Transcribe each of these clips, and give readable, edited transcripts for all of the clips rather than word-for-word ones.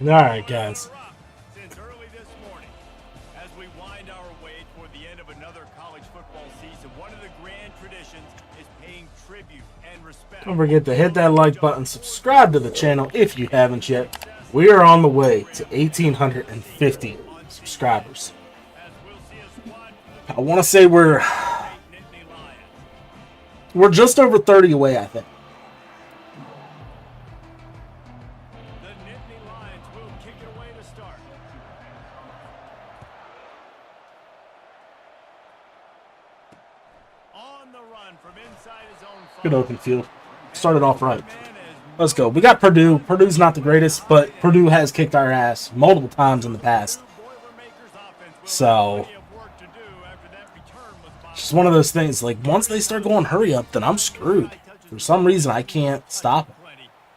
All right, guys. Since early this morning, as we wind our way toward the end of another college football season, one of the grand traditions is paying tribute and respect. Don't forget to hit that like button, subscribe to the channel if you haven't yet. We are on the way to 1,850 subscribers. I want to say we're just over 30 away, I think. The Nittany Lions will kick it away to start. On the run from inside his own. Good open field. Started off right. Let's go. We got Purdue. Purdue's not the greatest, but Purdue has kicked our ass multiple times in the past. So, it's just one of those things. Like, once they start going hurry up, then I'm screwed. For some reason, I can't stop them.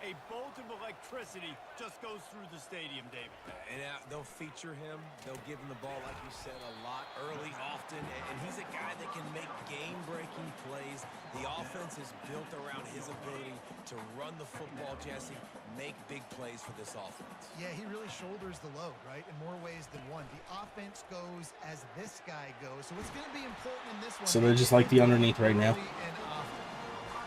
A bolt of electricity just goes through the stadium, David. And they'll feature him. They'll give him the ball, like you said, a lot, early, often. And he's a guy that can make game-breaking plays. The offense is built around his ability to run the football, Jesse, make big plays for this offense. Yeah, he really shoulders the load, right, in more ways than one. The offense goes as this guy goes, so it's going to be important in this one. So they're just like the underneath right now.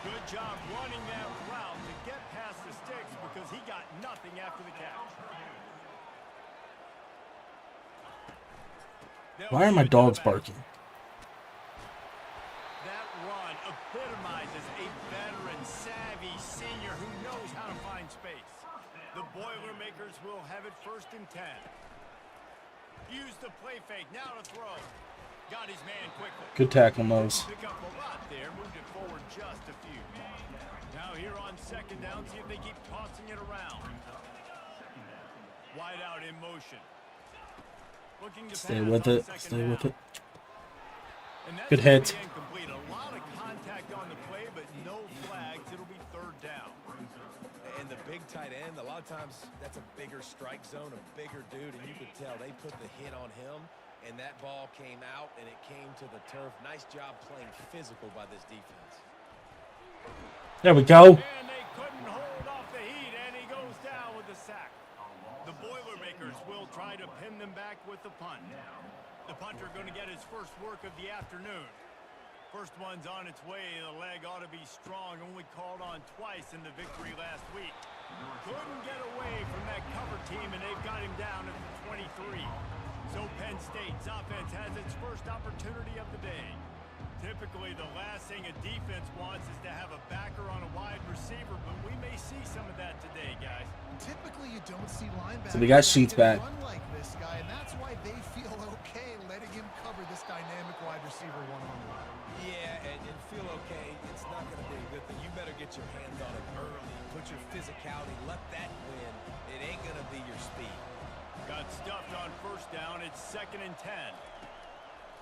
Good job running that route to get past the sticks because he got nothing after the catch. Why are my dogs barking? That run epitomizes a veteran, savvy senior who knows how to find space. The Boilermakers will have it 1st and 10. Use the play fake, now to throw. Got his man quickly. Good tackle, Mose. Pick up a lot there, moved it forward just a few. Now here on 2nd down, see if they keep tossing it around. Wide out in motion. Looking to Stay with it. Stay with it. Good hit. A lot of contact on the play, but no flags. It'll be 3rd down. And the big tight end, a lot of times that's a bigger strike zone, a bigger dude, and you could tell they put the hit on him, and that ball came out, and it came to the turf. Nice job playing physical by this defense. There we go. And they couldn't hold off the heat, and he goes down with the sack. The Boilermakers will try to pin them back with the punt. The punter going to get his first work of the afternoon. First one's on its way. The leg ought to be strong. Only called on twice in the victory last week. Couldn't get away from that cover team, and they've got him down at the 23. So Penn State's offense has its first opportunity of the day. Typically, the last thing a defense wants is to have a backer on a wide receiver, but we may see some of that today, guys. Typically, you don't see linebackers. So we got Sheets back. Run like this guy, and that's why they feel okay letting him cover this dynamic wide receiver one-on-one. Yeah, and feel okay. It's not going to be a good thing. You better get your hands on it early. Put your physicality. Let that win. It ain't going to be your speed. Got stuffed on 1st down. It's 2nd and 10.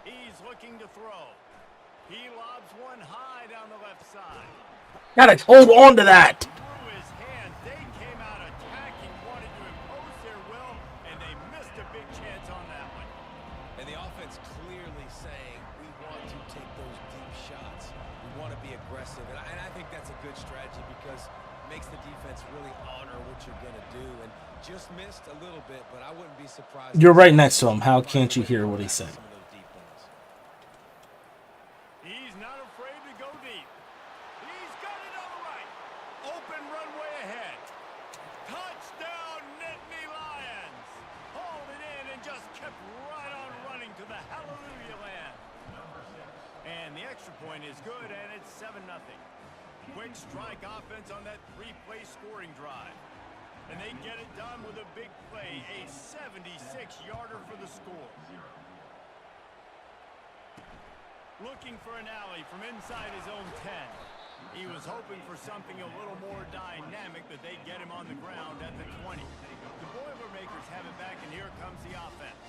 He's looking to throw. He lobs one high down the left side. Gotta hold on to that. Through his hands, they came out attacking, wanted to impose their will, and they missed a big chance on that one. And the offense clearly saying, we want to take those deep shots. We want to be aggressive. And I think that's a good strategy because it makes the defense really honor what you're going to do. And just missed a little bit, but I wouldn't be surprised. You're right next to him. How can't you hear what he's saying? He's not afraid to go deep. He's got it on the right. Open runway ahead. Touchdown, Nittany Lions. Hauled it in and just kept right on running to the hallelujah land. And the extra point is good, and it's 7-0. Quick strike offense on that 3-play scoring drive. And they get it done with a big play, a 76-yarder for the score. Looking for an alley from inside his own 10. He was hoping for something a little more dynamic, but they get him on the ground at the 20. The Boilermakers have it back, and here comes the offense.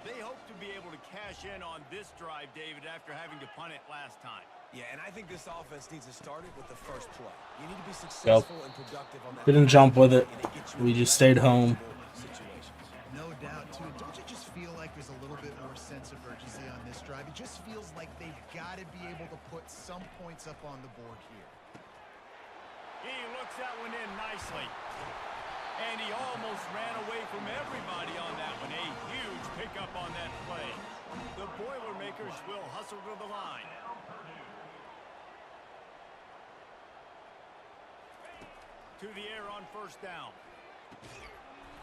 They hope to be able to cash in on this drive, David, after having to punt it last time. Yeah, and I think this offense needs to start it with the first play. You need to be successful and productive on that. Didn't jump with it. We just stayed home. No doubt, too. Don't you just feel like there's a little bit more sense of urgency on this drive? It just feels like they've got to be able to put some points up on the board here. He looks that one in nicely. And he almost ran away from everybody on that one. A huge pickup on that play. The Boilermakers will hustle to the line. To the air on first down.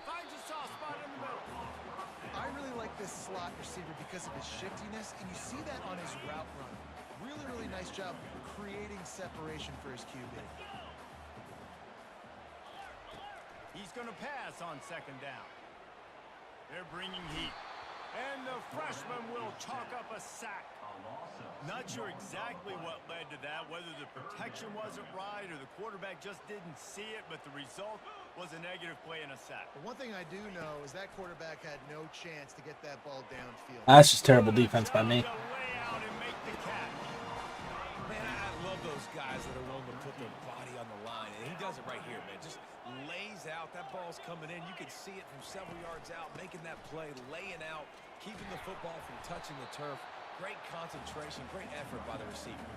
Finds a soft spot in the middle. I really like this slot receiver because of his shiftiness, and you see that on his route run. Really, really nice job creating separation for his QB. He's going to pass on second down. They're bringing heat. And the freshman will chalk up a sack. Not sure exactly what led to that, whether the protection wasn't right or the quarterback just didn't see it, but the result was a negative play and a sack. But one thing I do know is that quarterback had no chance to get that ball downfield. That's just terrible defense by me. To lay out and make the catch. Man, I love those guys that are willing to put their body on the line, and he does it right here, man. Just lays out. That ball's coming in. You can see it from several yards out, making that play, laying out, keeping the football from touching the turf. Great concentration, great effort by the receiver.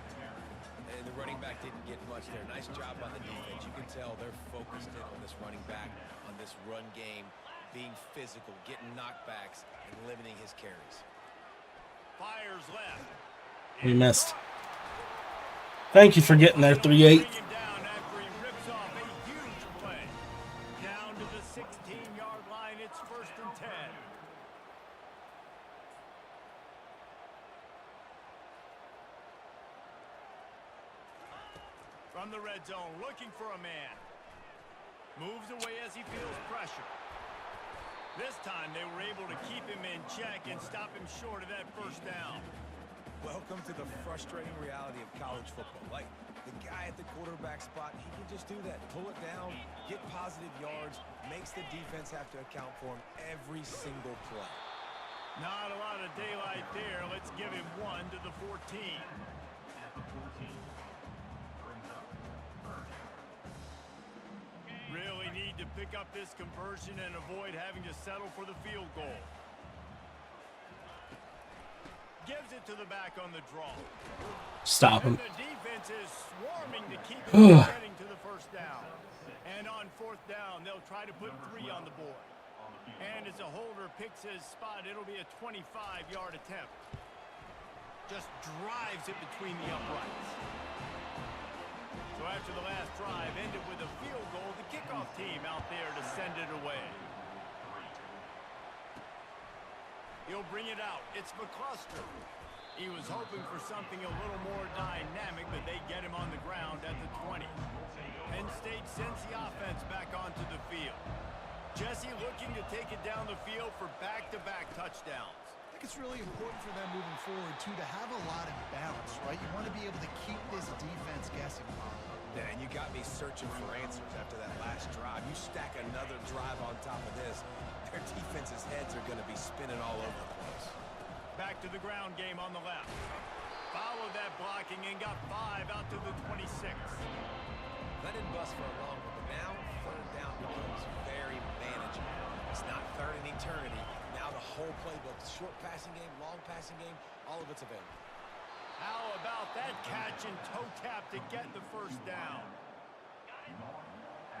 And the running back didn't get much there. Nice job on the defense. You can tell they're focused in on this running back, on this run game, being physical, getting knockbacks, and limiting his carries. Fires left. We missed. Thank you for getting there, 3-8. Bring him down after he rips off a huge play. Down to the 16-yard line. It's 1st and 10. From the red zone, looking for a man. Moves away as he feels pressure. This time they were able to keep him in check and stop him short of that first down. Welcome to the frustrating reality of college football. Like, the guy at the quarterback spot, he can just do that. Pull it down, get positive yards, makes the defense have to account for him every single play. Not a lot of daylight there. Let's give him 1 to the 14. Really need to pick up this conversion and avoid having to settle for the field goal. Gives it to the back on the draw. Stop him. And the defense is swarming to keep him from getting to the first down. And on 4th down, they'll try to put 3 on the board. And as a holder picks his spot, it'll be a 25-yard attempt. Just drives it between the uprights. So after the last drive ended with a field goal, the kickoff team out there to send it away. He'll bring it out. It's McCluster. He was hoping for something a little more dynamic, but they get him on the ground at the 20. Penn State sends the offense back onto the field. Jesse looking to take it down the field for back-to-back touchdowns. I think it's really important for them moving forward, too, to have a lot of balance, right? You want to be able to keep this defense guessing. Yeah, and you got me searching for answers after that last drive. You stack another drive on top of this, their defense's heads are going to be spinning all over the place. Back to the ground game on the left. Followed that blocking and got 5 out to the 26. That didn't bust for a long one, but now 3rd down becomes very manageable. It's not 3rd and eternity. Now the whole playbook, short passing game, long passing game, all of it's available. How about that catch and toe tap to get the first down?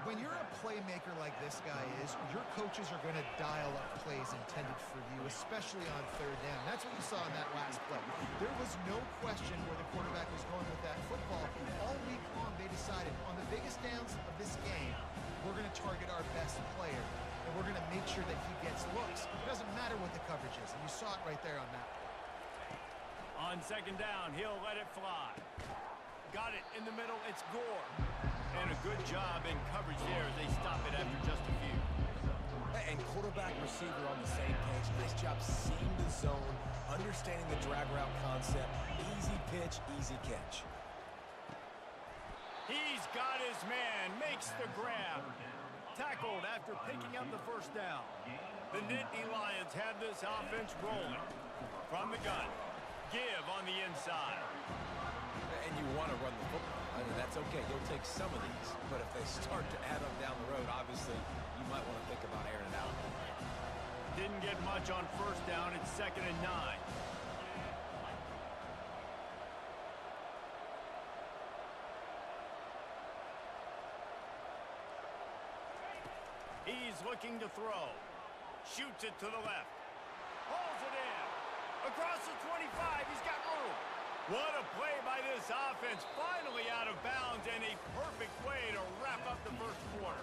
When you're a playmaker like this guy is, your coaches are going to dial up plays intended for you, especially on 3rd down. That's what you saw in that last play. There was no question where the quarterback was going with that football. All week long, they decided on the biggest downs of this game, we're going to target our best player, and we're going to make sure that he gets looks. It doesn't matter what the coverage is, and you saw it right there on that play. On 2nd down, he'll let it fly. Got it in the middle. It's Gore. And a good job in coverage there as they stop it after just a few. And quarterback receiver on the same page. Nice job seeing the zone, understanding the drag route concept. Easy pitch, easy catch. He's got his man. Makes the grab. Tackled after picking up the first down. The Nittany Lions have this offense rolling. From the gun. Give on the inside. And you want to run the football. I mean, that's okay. You'll take some of these. But if they start to add up down the road, obviously, you might want to think about airing it out. Didn't get much on 1st down. It's 2nd and 9. He He's looking to throw. Shoots it to the left. Hauls it in. Across the 25. He's got room. What a play by this offense. Finally out of bounds and a perfect way to wrap up the first quarter.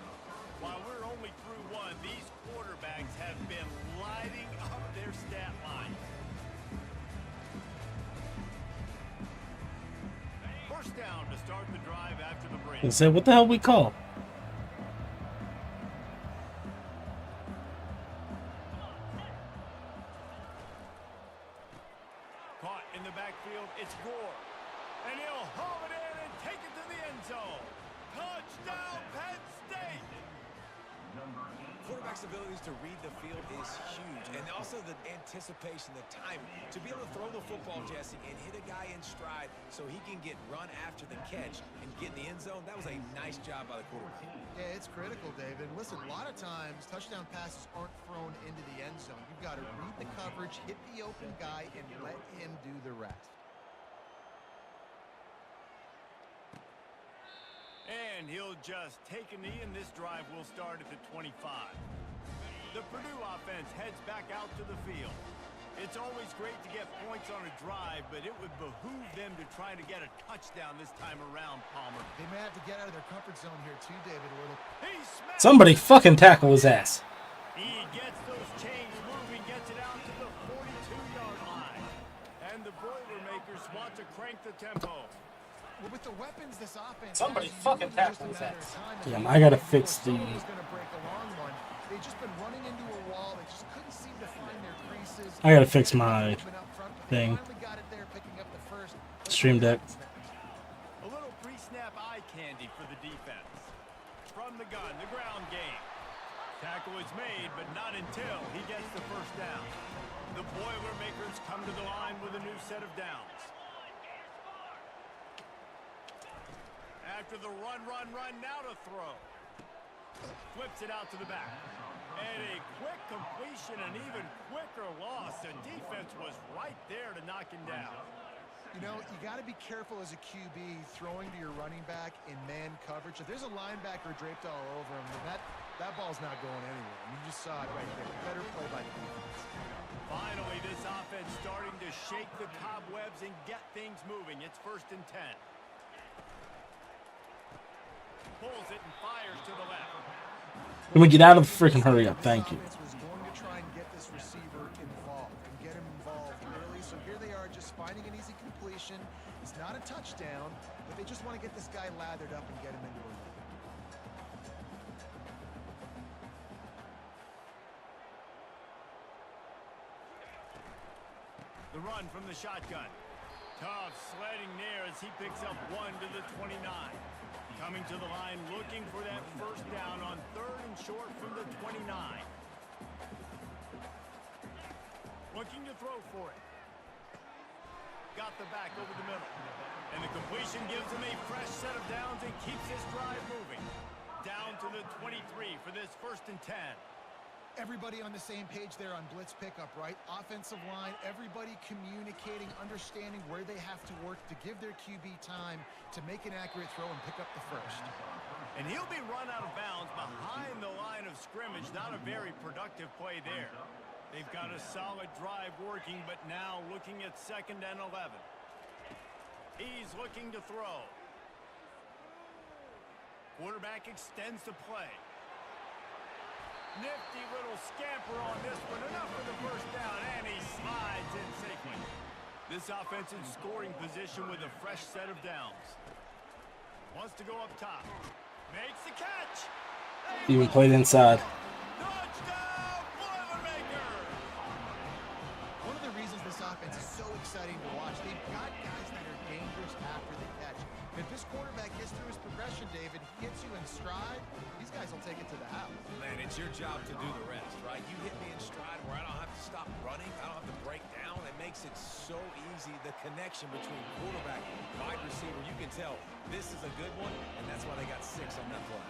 While we're only through one, these quarterbacks have been lighting up their stat line. First down to start the drive after the break. And say, what the hell we call? Caught in the backfield, it's Gore. And he'll haul it in and take it to the end zone. Touchdown, Penn State! Quarterback's abilities to read the field is huge, and also the anticipation, the timing. To be able to throw the football, Jesse, and hit a guy in stride so he can get run after the catch and get in the end zone, that was a nice job by the quarterback. Yeah, it's critical, David. Listen, a lot of times, touchdown passes aren't thrown into the end zone. You've got to read the coverage, hit the open guy, and let him do the rest. And he'll just take a knee, and this drive will start at the 25. The Purdue offense heads back out to the field. It's always great to get points on a drive, but it would behoove them to try to get a touchdown this time around, Palmer. They may have to get out of their comfort zone here too, David. Somebody fucking tackle his ass. He gets those chains moving, gets it out to the 42-yard line. And the Boilermakers want to crank the tempo. Well, with the weapons this offense, Somebody fucking tackle his ass. Damn, Damn, I gotta fix the. They've just been running into a wall. They just couldn't seem to find their creases. I gotta fix my thing. Stream Deck. A little pre-snap eye candy for the defense. From the gun, the ground game. Tackle is made, but not until he gets the first down. The Boilermakers come to the line with a new set of downs. After the run, now to throw. Flips it out to the back. And a quick completion, an even quicker loss. The defense was right there to knock him down. You know, you got to be careful as a QB throwing to your running back in man coverage. If there's a linebacker draped all over him, then that ball's not going anywhere. And you just saw it right there. Better play by the defense. Finally, this offense starting to shake the cobwebs and get things moving. It's 1st and 10. Pulls it and fires to the left. Let me get out of the freaking hurry up. Thank you. Was going to try and get this receiver involved and get him involved early. So here they are just finding an easy completion. It's not a touchdown, but they just want to get this guy lathered up and get him into a run. The run from the shotgun. Tough sledding there as he picks up 1 to the 29. Coming to the line, looking for that first down on 3rd and short from the 29. Looking to throw for it. Got the back over the middle. And the completion gives him a fresh set of downs and keeps this drive moving. Down to the 23 for this 1st and 10. Everybody on the same page there on blitz pickup, right? Offensive line, everybody communicating, understanding where they have to work to give their QB time to make an accurate throw and pick up the first. And he'll be run out of bounds behind the line of scrimmage. Not a very productive play there. They've got a solid drive working, but now looking at 2nd and 11. He's looking to throw. Quarterback extends the play. Nifty little scamper on this one. Enough for the first down, and he slides in safely. This offense in scoring position with a fresh set of downs. Wants to go up top. Makes the catch. Even played inside. Touchdown, Boilermakers! One of the reasons this offense is so exciting to watch, they've got guys that are dangerous after the catch. If this quarterback gets through his progression, David, gets you in stride, these guys will take it to the house. Man, it's your job to do the rest, right? You hit me in stride where I don't have to stop running. I don't have to break down. It makes it so easy. The connection between quarterback and wide receiver, you can tell this is a good one, and that's why they got 6 on that play.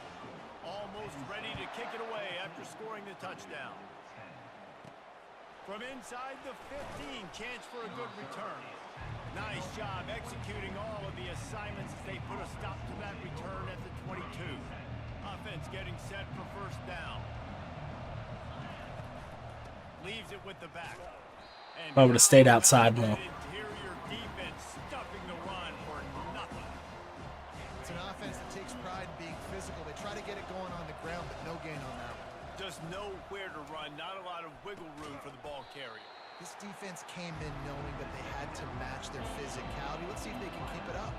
Almost ready to kick it away after scoring the touchdown. From inside the 15, chance for a good return. Nice job executing all of the assignments as they put a stop to that return at the 22. Offense getting set for first down. Leaves it with the back. And I would have stayed outside more. interior defense stuffing the run for nothing. It's an offense that takes pride in being physical. They try to get it going on the ground, but no gain on that one. Just nowhere to run, not a lot of wiggle room for the ball carrier. This defense came in knowing that they had to match their physicality. Let's see if they can keep it up.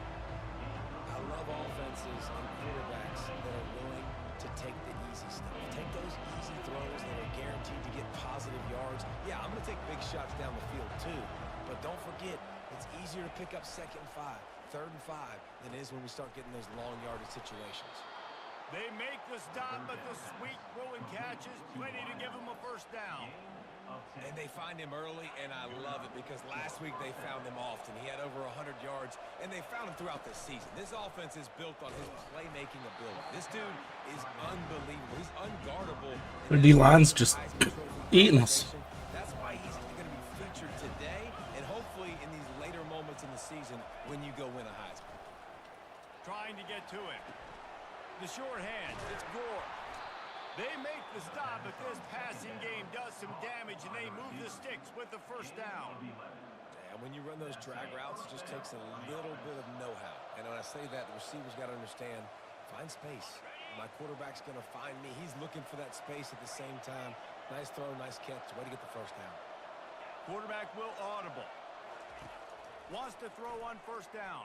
I love offenses and quarterbacks that are willing to take the easy stuff. Take those easy throws that are guaranteed to get positive yards. Yeah, I'm going to take big shots down the field too. But don't forget, it's easier to pick up 2nd and 5, 3rd and 5 than it is when we start getting those long yardage situations. They make the stop, but the sweet rolling catch is plenty to give them a first down. And they find him early, and I love it because last week they found him often. He had over 100 yards, and they found him throughout the season. This offense is built on his playmaking ability. This dude is unbelievable. He's unguardable. The D-line's just eating us. That's why he's going to be featured today and hopefully in these later moments in the season when you go win a Heisman. Trying to get to it. The short hand, it's Gore. They make the stop, but this passing game does some damage, and they move the sticks with the first down. And when you run those drag routes, it just takes a little bit of know-how. And when I say that, the receiver's got to understand, find space. My quarterback's going to find me. He's looking for that space at the same time. Nice throw, nice catch. Way to get the first down. Quarterback will audible. Wants to throw on first down.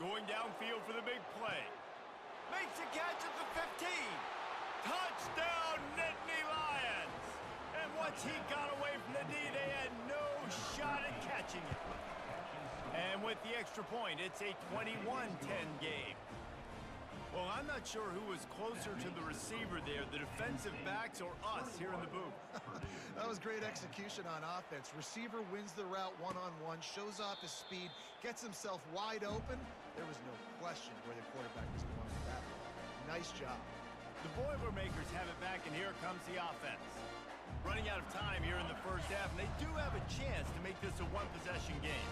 Going downfield for the big play. Makes a catch at the 15. Touchdown, Nittany Lions! And once he got away from the D, they had no shot at catching it. And with the extra point, it's a 21-10 game. Well, I'm not sure who was closer to the receiver there, the defensive backs or us here in the booth. That was great execution on offense. Receiver wins the route one-on-one, shows off his speed, gets himself wide open. There was no question where the quarterback was going with that one. Nice job. The Boilermakers have it back, and here comes the offense. Running out of time here in the first half, and they do have a chance to make this a one-possession game.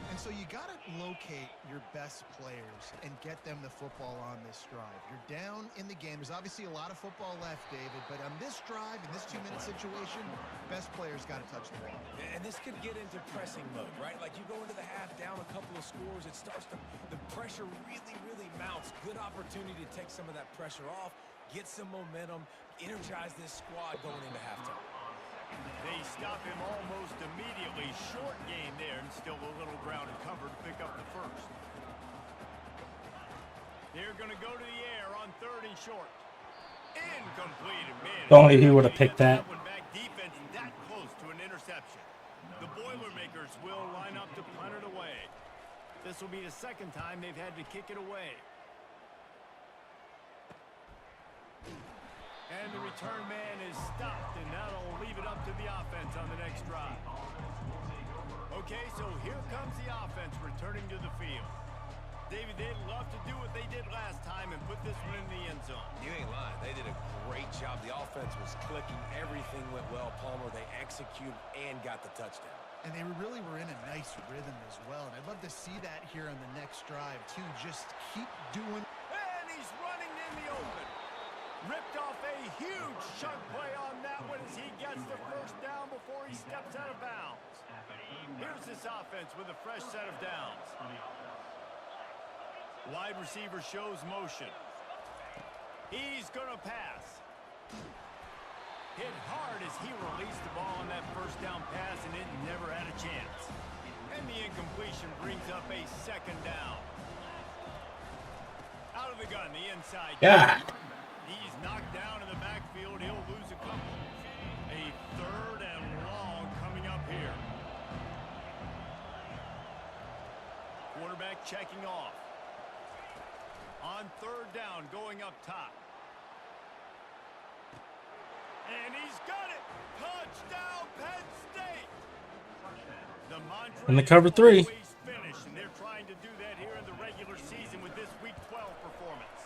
And so you got to locate your best players and get them the football on this drive. You're down in the game. There's obviously a lot of football left, David, but on this drive, in this 2-minute situation, best players got to touch the ball. And this could get into pressing mode, right? Like you go into the half down a couple of scores, it starts to, the pressure really, really mounts. Good opportunity to take some of that pressure off, get some momentum, energize this squad going into halftime. They stop him almost immediately. Short game there, and still a little ground and cover to pick up the first. They're going to go to the air on 3rd and short. Incomplete. Man, Only he would have picked that. Back defense that close to an interception. The Boilermakers will line up to punt it away. This will be the second time they've had to kick it away. And the return man is stopped, and that'll leave it up to the offense on the next drive. Okay, so here comes the offense returning to the field. David, they'd love to do what they did last time and put this one in the end zone. You ain't lying. They did a great job. The offense was clicking. Everything went well. Palmer, they executed and got the touchdown. And they really were in a nice rhythm as well. And I'd love to see that here on the next drive, too. Just keep doing. And he's running in the open. Ripped off a huge chunk play on that one as he gets the first down before he steps out of bounds. Here's this offense with a fresh set of downs. Wide receiver shows motion. He's going to pass. Hit hard as he released the ball on that first down pass, and it never had a chance. And the incompletion brings up a 2nd down. Out of the gun, the inside. Yeah. He's knocked down in the backfield. He'll lose a couple. A 3rd and long coming up here. Quarterback checking off. On 3rd down, going up top. And he's got it. Touchdown, Penn State. The mantra In the cover 3. finish, and they're trying to do that here in the regular season with this Week 12 performance.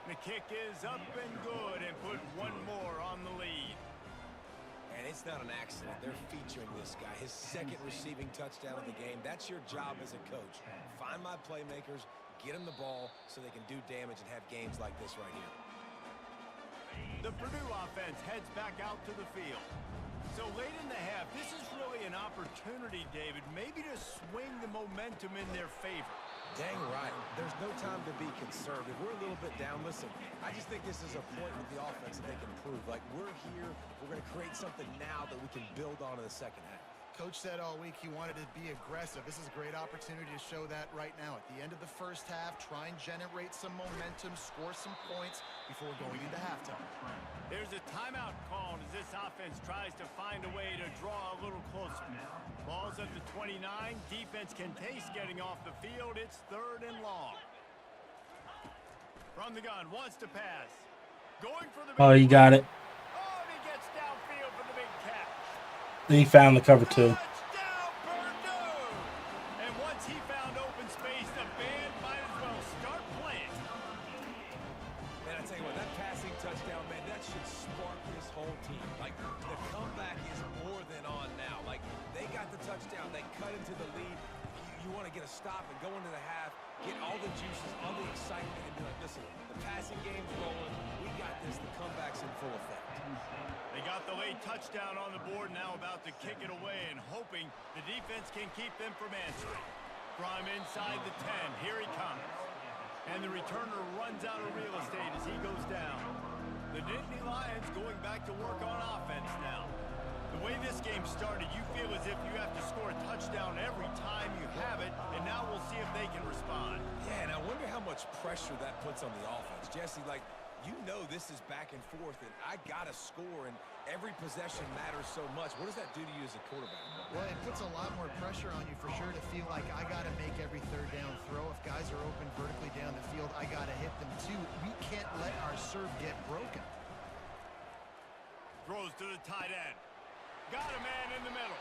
The kick is up and good, and put one more on the lead. And it's not an accident. They're featuring this guy. His 2nd receiving touchdown of the game. That's your job as a coach. Find my playmakers, get them the ball so they can do damage and have games like this right here. The Purdue offense heads back out to the field. So late in the half, this is really an opportunity, David, maybe to swing the momentum in their favor. Dang right. There's no time to be conservative. We're a little bit down. Listen, I just think this is a point with the offense that they can prove. Like, we're here. We're going to create something now that we can build on in the second half. Coach said all week he wanted to be aggressive. This is a great opportunity to show that right now. At the end of the first half, try and generate some momentum, score some points before going into halftime. There's a timeout called as this offense tries to find a way to draw a little closer. Ball's at the 29. Defense can taste getting off the field. It's 3rd and long. From the gun, wants to pass. Going for the big Oh, you got it. Oh, and he gets downfield for the big catch. Then he found the cover 2. Touchdown, Purdue! And once he found open space, the band might as well start playing. Man, I tell you what, that passing touchdown, man, that should spark this whole team. Like, the comeback is more than on now. Like, they got the touchdown. They cut into the lead. You want to get a stop and go into the half, get all the juices, all the excitement, and be like, listen, the passing game's rolling. We got this. The comeback's in full effect. They got the late touchdown on the board, now about to kick it away and hoping the defense can keep them from answering. From inside the 10, here he comes. And the returner runs out of real estate as he goes down. The Nittany Lions going back to work on offense now. The way this game started, you feel as if you have to score a touchdown every time you have it, and now we'll see if they can respond. Yeah, and I wonder how much pressure that puts on the offense. Jesse, like, you know this is back and forth, and I got to score, and every possession matters so much. What does that do to you as a quarterback? Well, it puts a lot more pressure on you for sure to feel like I got to make every 3rd down throw. If guys are open vertically down the field, I got to hit them too. We can't let our serve get broken. Throws to the tight end. Got a man in the middle.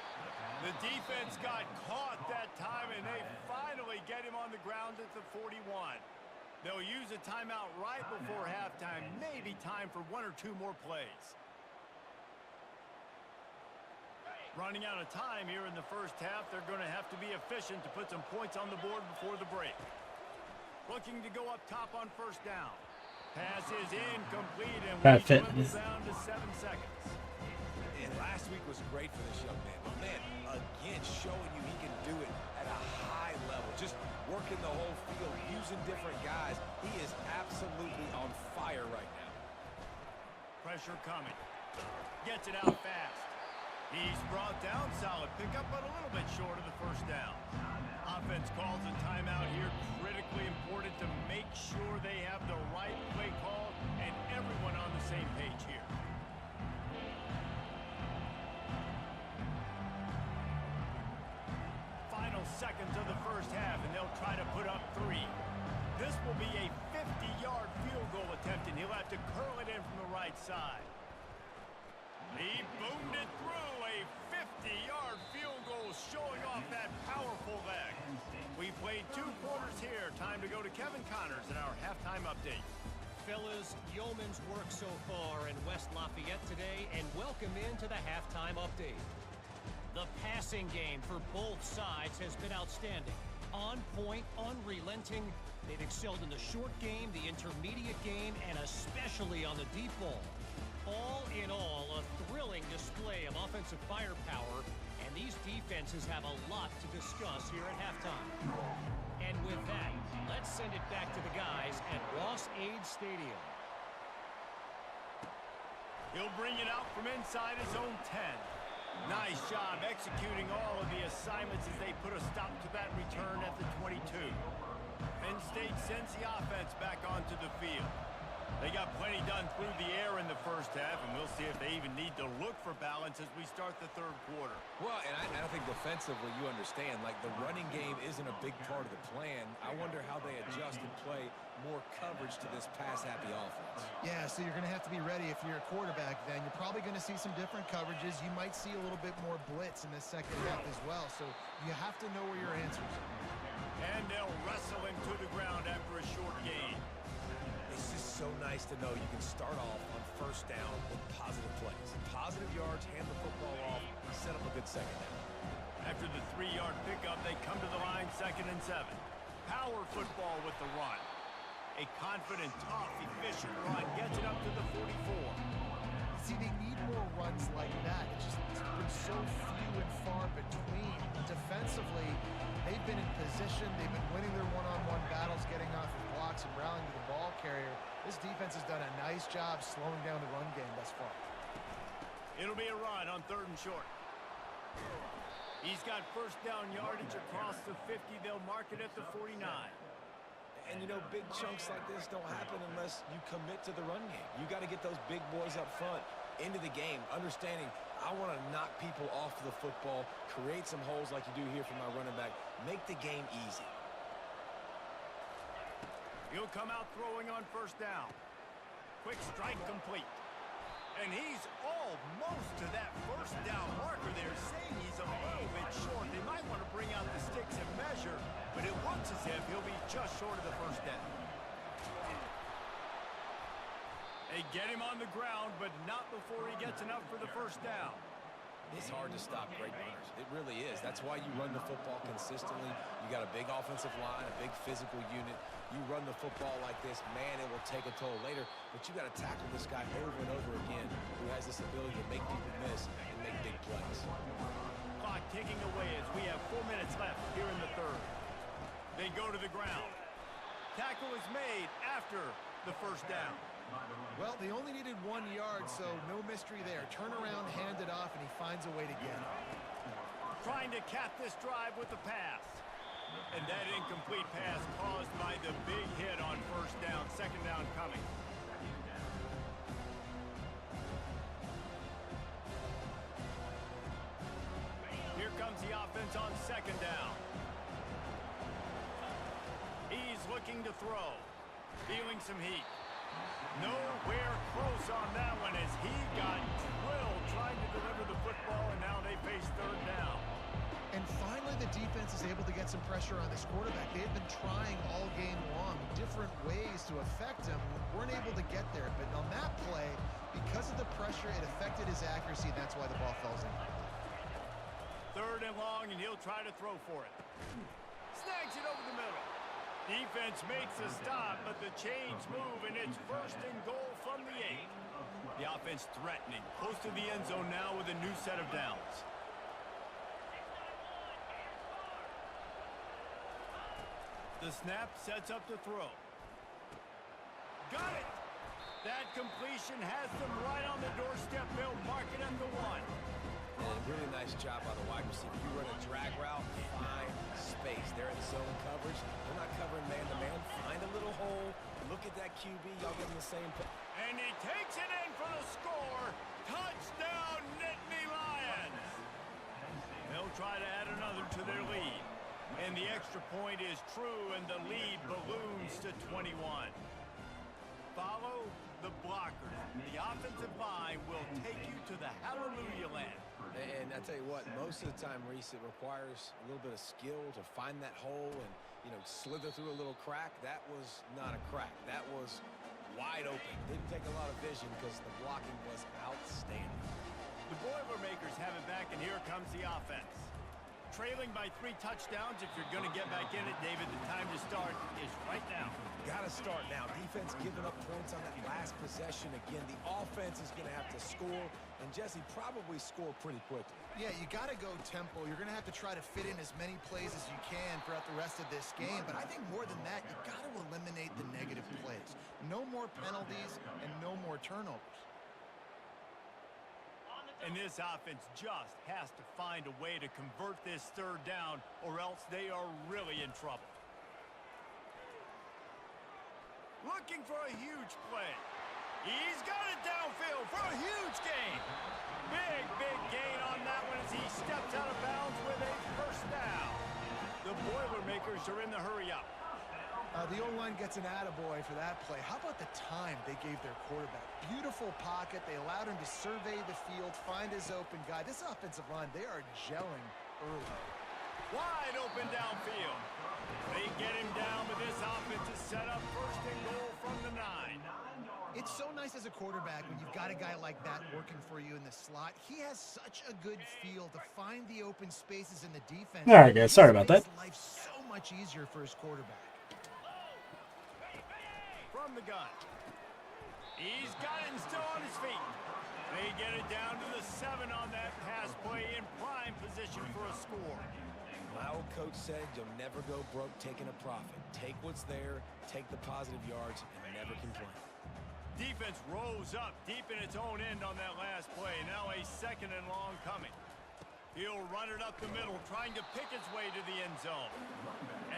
The defense got caught that time, and they finally get him on the ground at the 41. They'll use a timeout right before halftime. Maybe time for 1 or 2 more plays. Running out of time here in the first half. They're going to have to be efficient to put some points on the board before the break. Looking to go up top on 1st down. Pass is incomplete, and we dwindle down to 7 seconds. And last week was great for this young man. My man, again, showing you he can do it at a high level. Just working the whole field, using different guys. He is absolutely on fire right now. Pressure coming. Gets it out fast. He's brought down. Solid pickup, but a little bit short of the 1st down. Offense calls a timeout here. Critically important to make sure they have the right play call and everyone on the same page here. Final seconds of the first half, and they'll try to put up 3. This will be a 50-yard field goal attempt, and he'll have to curl it in from the right side. He boomed it through. A 50-yard field goal showing off that powerful leg. We played 2 quarters here. Time to go to Kevin Connors in our halftime update. Fellas, yeoman's work so far in West Lafayette today, and welcome into the halftime update. The passing game for both sides has been outstanding. On point, unrelenting. They've excelled in the short game, the intermediate game, and especially on the deep ball. All in all, a thrilling display of offensive firepower, and these defenses have a lot to discuss here at halftime. And with that, let's send it back to the guys at Ross-Ade Stadium. He'll bring it out from inside his own 10. Nice job executing all of the assignments as they put a stop to that return at the 22. Penn State sends the offense back onto the field. They got plenty done through the air in the first half, and we'll see if they even need to look for balance as we start the 3rd quarter. Well, and I think defensively, you understand, like, the running game isn't a big part of the plan. I wonder how they adjust and play more coverage to this pass-happy offense. Yeah, so you're going to have to be ready if you're a quarterback then. You're probably going to see some different coverages. You might see a little bit more blitz in the second half as well, so you have to know where your answers are. And they'll wrestle him to the ground after a short gain. It's just so nice to know you can start off on 1st down with positive plays. Positive yards, hand the football off, set up a good second down. After the 3-yard pickup, they come to the line 2nd and 7. Power football with the run. A confident, tough, efficient run gets it up to the 44. See, they need more runs like that. It's been so few and far between. Defensively, they've been in position. They've been winning their one-on-one battles, getting off of blocks and rallying to the ball carrier. This defense has done a nice job slowing down the run game thus far. It'll be a run on 3rd and short. He's got first down yardage across the 50. They'll mark it at the 49. And, you know, big chunks like this don't happen unless you commit to the run game. You got to get those big boys up front into the game, understanding I want to knock people off the football, create some holes like you do here for my running back, make the game easy. He'll come out throwing on 1st down. Quick strike complete. And he's almost to that 1st down marker there, saying he's a little bit short. They might want to bring out the sticks and measure, but it looks as if he'll be just short of the 1st down. They get him on the ground, but not before he gets enough for the 1st down. It's hard to stop great runners. It really is. That's why you run the football consistently. You got a big offensive line, a big physical unit. You run the football like this, man, it will take a toll later. But you got to tackle this guy over and over again who has this ability to make people miss and make big plays. Clock ticking away as we have 4 minutes left here in the 3rd. They go to the ground. Tackle is made after the 1st down. Well, they only needed 1 yard, so no mystery there. Turn around, hand it off, and he finds a way to get it. Trying to cap this drive with the pass. And that incomplete pass caused by the big hit on 1st down. 2nd down coming. Here comes the offense on 2nd down. He's looking to throw. Feeling some heat. Nowhere close on that one as he got drilled trying to deliver the football, and now they face 3rd down. And finally, the defense is able to get some pressure on this quarterback. They had been trying all game long different ways to affect him. Weren't able to get there, but on that play, because of the pressure, it affected his accuracy, and that's why the ball falls in. 3rd and long, and he'll try to throw for it. Snags it over the middle. Defense makes a stop, but the chains move, and it's 1st and goal from the 8. The offense threatening, close to the end zone now with a new set of downs. The snap sets up the throw. Got it! That completion has them right on the doorstep. They'll mark it at the 1. And really nice job by the wide receiver. You run a drag route, find space. They're in zone coverage. They're not covering man-to-man. Find a little hole. Look at that QB. Y'all get him the same. And he takes it in for the score. Touchdown, Nittany Lions. They'll try to add another to their lead. And the extra point is true, and the lead balloons to 21. Follow the blockers. The offensive line will take you to the hallelujah land. And I tell you what, most of the time, Reese, it requires a little bit of skill to find that hole and, you know, slither through a little crack. That was not a crack. That was wide open. Didn't take a lot of vision because the blocking was outstanding. The Boilermakers have it back, and here comes the offense. Trailing by 3 touchdowns. If you're going to get back in it, David, the time to start is right now. Got to start now. Defense giving up points on that last possession. Again, the offense is going to have to score, and Jesse probably score pretty quickly. Yeah, you got to go tempo. You're going to have to try to fit in as many plays as you can throughout the rest of this game. But I think more than that, you got to eliminate the negative plays. No more penalties and no more turnovers. And this offense just has to find a way to convert this 3rd down, or else they are really in trouble. Looking for a huge play. He's got it downfield for a huge gain. Big gain on that one as he steps out of bounds with a 1st down. The Boilermakers are in the hurry-up. The O-line gets an attaboy for that play. How about the time they gave their quarterback? Beautiful pocket. They allowed him to survey the field, find his open guy. This offensive line, they are gelling early. Wide open downfield. They get him down, but this offense is set up 1st and goal from the 9. It's so nice as a quarterback when you've got a guy like that working for you in the slot. He has such a good feel to find the open spaces in the defense. All right, guys. Sorry about that. Life so much easier for his quarterback. From the gun. He's got him still on his feet. They get it down to the 7 on that pass play in prime position for a score. My old coach said you'll never go broke taking a profit. Take what's there, take the positive yards, and never complain. Defense rose up deep in its own end on that last play. Now a 2nd and long coming. He'll run it up the middle, trying to pick its way to the end zone.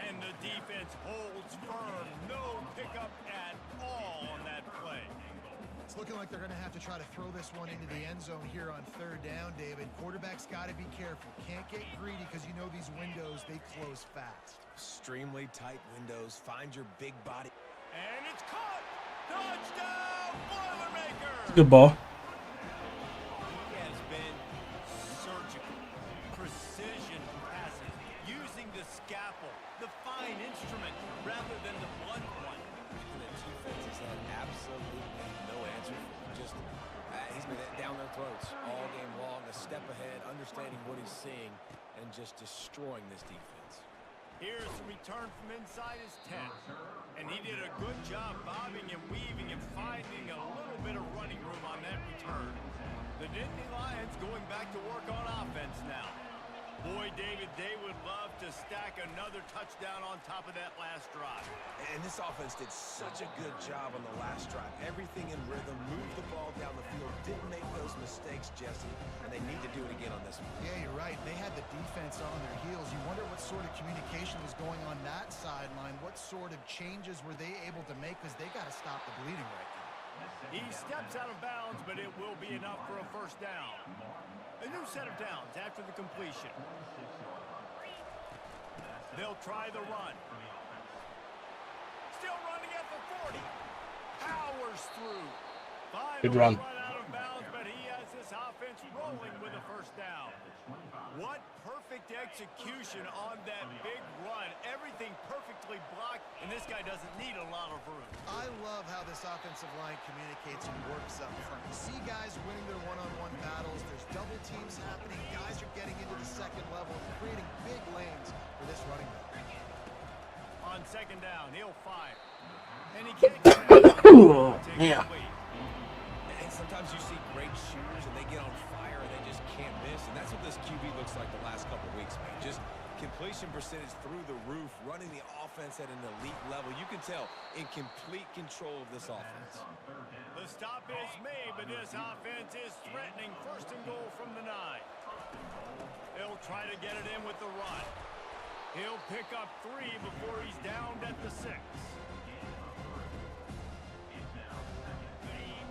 And the defense holds firm. No pickup at all on that play. It's looking like they're going to have to try to throw this one into the end zone here on 3rd down, David. Quarterback's got to be careful. Can't get greedy because you know these windows, they close fast. Extremely tight windows. Find your big body. And it's caught! Touchdown, Boilermakers! Good ball. He has been surgical. Precision passes. Using the scalpel, the fine instrument, rather than the blunt one. And the defense has had absolutely no answer for him. Just, he's been down their throats all game long, a step ahead, understanding what he's seeing, and just destroying this defense. Here's the return from inside his 10. And he did a good job bobbing and weaving and finding a little bit of running room on that return. The Nittany Lions going back to work on offense now. Boy, David, they would love to stack another touchdown on top of that last drive. And this offense did such a good job on the last drive. Everything in rhythm, moved the ball down the field, didn't make those mistakes, Jesse, and they need to do it again on this one. Yeah, you're right. They had the defense on their heels. You wonder what sort of communication was going on that sideline. What sort of changes were they able to make because they got to stop the bleeding right now. He steps out of bounds, but it will be enough for a 1st down. A new set of downs after the completion. They'll try the run. Still running at the 40. Powers through. Good run. Run out of bounds, but he has this offense rolling with a 1st down. What perfect execution on that big run. Everything perfectly blocked, and this guy doesn't need a lot of room. I love how this offensive line communicates and works up front. You see guys winning their one-on-one battles. There's double teams happening. Guys are getting into the 2nd level and creating big lanes for this running back. On 2nd down, he'll fire. And he can't get it. Yeah. And sometimes you see great shooters and they get on fire and they just can't miss. And that's what this QB looks like the last couple of weeks, man. Just completion percentage through the roof, running the offense at an elite level. You can tell in complete control of this offense. The stop is made, but this offense is threatening 1st and goal from the 9. They'll try to get it in with the run. He'll pick up 3 before he's downed at the 6.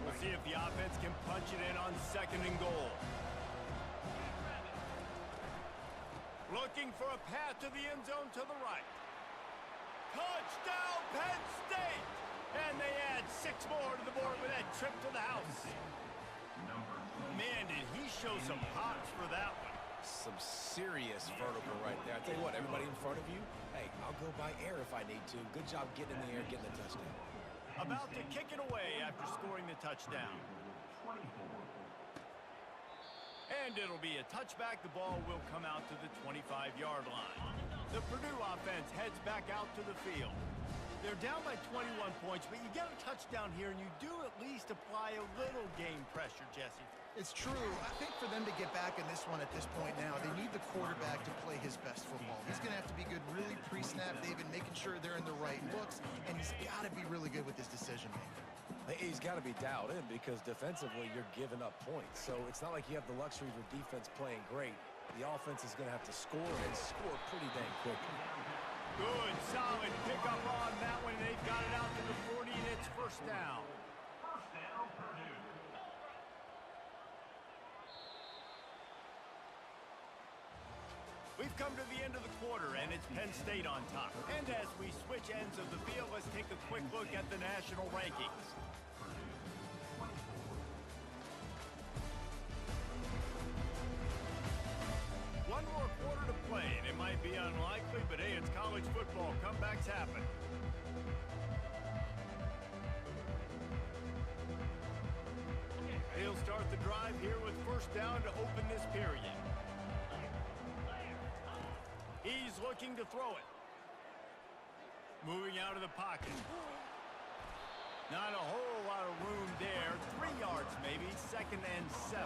We'll see if the offense can punch it in on 2nd and goal. Looking for a path to the end zone to the right. Touchdown, Penn State! And they add 6 more to the board with that trip to the house. Man, did he show some pops for that one. Some serious vertical right there. I tell you what, everybody in front of you, hey, I'll go by air if I need to. Good job getting in the air, getting the touchdown. About to kick it away after scoring the touchdown. And it'll be a touchback. The ball will come out to the 25-yard line. The Purdue offense heads back out to the field. They're down by 21 points, but you get a touchdown here, and you do at least apply a little game pressure, Jesse. It's true. I think for them to get back in this one at this point now, they need the quarterback to play his best football. He's going to have to be good really pre-snap, David, making sure they're in the right looks, and he's got to be really good with his decision-making. He's got to be dialed in because defensively you're giving up points. So it's not like you have the luxury of your defense playing great. The offense is going to have to score and score pretty dang quickly. Good, solid pickup on that one. They've got it out to the 40, and it's 1st down. We've come to the end of the quarter, and it's Penn State on top. And as we switch ends of the field, let's take a quick look at the national rankings. One more quarter to play, and it might be unlikely, but hey, it's college football. Comebacks happen. He'll start the drive here with 1st down to open this period. He's looking to throw it. Moving out of the pocket. Not a whole lot of room there. 3 yards maybe, 2nd and 7.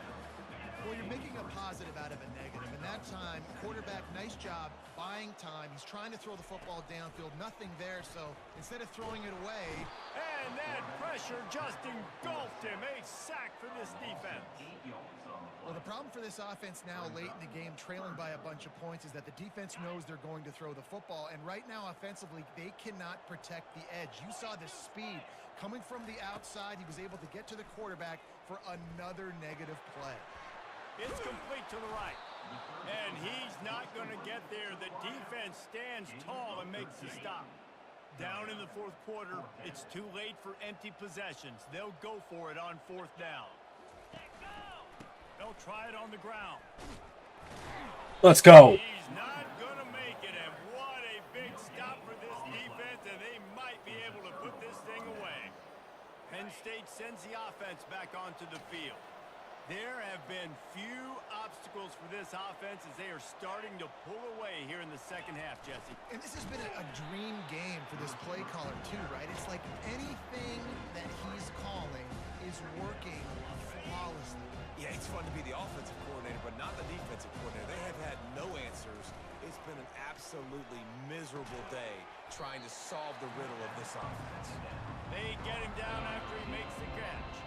Well, you're making a positive out of a negative. And that time, quarterback, nice job buying time. He's trying to throw the football downfield. Nothing there, so instead of throwing it away. And that pressure just engulfed him. A sack for this defense. Well, the problem for this offense now late in the game, trailing by a bunch of points, is that the defense knows they're going to throw the football. And right now, offensively, they cannot protect the edge. You saw the speed coming from the outside. He was able to get to the quarterback for another negative play. It's complete to the right. And he's not going to get there. The defense stands tall and makes the stop. Down in the 4th quarter, it's too late for empty possessions. They'll go for it on 4th down. They'll try it on the ground. Let's go. He's not going to make it, and what a big stop for this defense, and they might be able to put this thing away. Penn State sends the offense back onto the field. There have been few obstacles for this offense as they are starting to pull away here in the 2nd half, Jesse. And this has been a dream game for this play caller, too, right? It's like anything that he's calling is working flawlessly. Yeah, it's fun to be the offensive coordinator, but not the defensive coordinator. They have had no answers. It's been an absolutely miserable day trying to solve the riddle of this offense. They get him down after he makes the catch.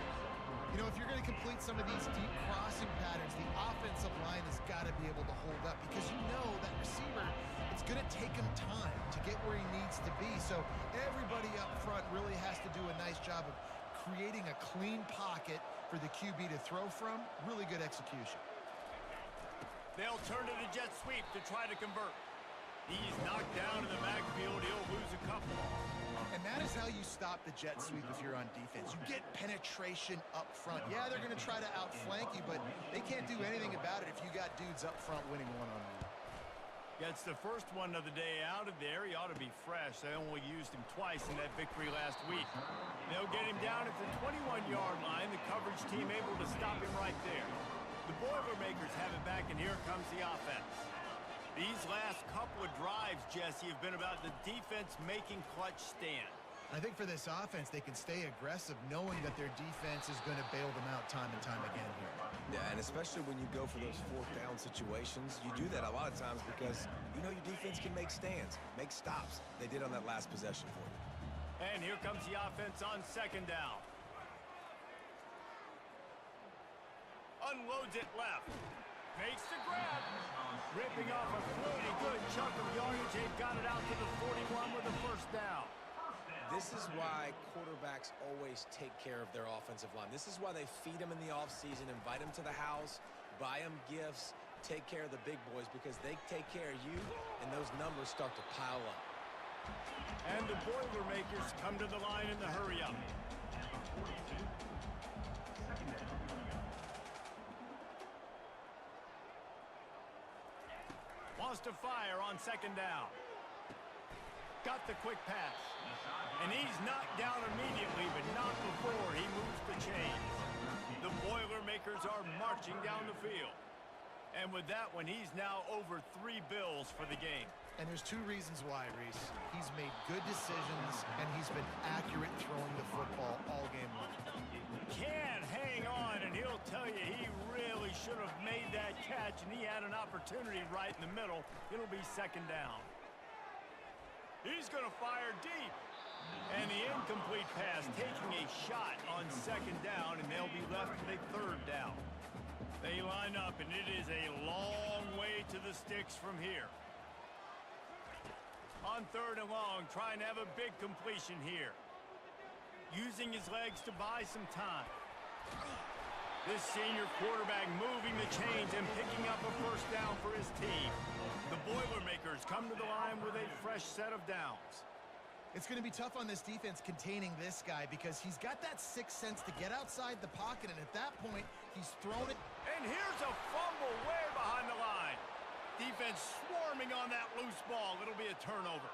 You know, if you're going to complete some of these deep crossing patterns, the offensive line has got to be able to hold up because you know that receiver, it's going to take him time to get where he needs to be. So everybody up front really has to do a nice job of creating a clean pocket for the QB to throw from. Really good execution. They'll turn to the jet sweep to try to convert. He's knocked down in the backfield. He'll lose a couple. And that is how you stop the jet sweep if you're on defense. You get penetration up front. Yeah, they're going to try to outflank you, but they can't do anything about it if you got dudes up front winning one-on-one. Gets the first one of the day out of there. He ought to be fresh. They only used him twice in that victory last week. They'll get him down at the 21-yard line. The coverage team able to stop him right there. The Boilermakers have it back, and here comes the offense. These last couple of drives, Jesse, have been about the defense making clutch stand. I think for this offense, they can stay aggressive knowing that their defense is going to bail them out time and time again here. Yeah, and especially when you go for those 4th down situations, you do that a lot of times because you know your defense can make stands, make stops. They did on that last possession for you. And here comes the offense on 2nd down. Unloads it left. Makes the grab. Ripping off a pretty good chunk of yardage. They've got it out to the 41 with the 1st down. This is why quarterbacks always take care of their offensive line. This is why they feed them in the offseason, invite them to the house, buy them gifts, take care of the big boys because they take care of you, and those numbers start to pile up. And the Boilermakers come to the line in the hurry-up. Wants to fire on 2nd down. Got the quick pass. And he's knocked down immediately, but not before he moves the chains. The Boilermakers are marching down the field. And with that one, he's now over 3 bills for the game. And there's 2 reasons why, Reese. He's made good decisions, and he's been accurate throwing the football all game long. Can't hang on, and he'll tell you he really should have made that catch, and he had an opportunity right in the middle. It'll be 2nd down. He's going to fire deep. And the incomplete pass taking a shot on 2nd down, and they'll be left with a 3rd down. They line up, and it is a long way to the sticks from here. On 3rd and long, trying to have a big completion here. Using his legs to buy some time. This senior quarterback moving the chains and picking up a 1st down for his team. The Boilermakers come to the line with a fresh set of downs. It's going to be tough on this defense containing this guy because he's got that 6th sense to get outside the pocket, and at that point, he's thrown it. And here's a fumble way behind the line. Defense swarming on that loose ball. It'll be a turnover.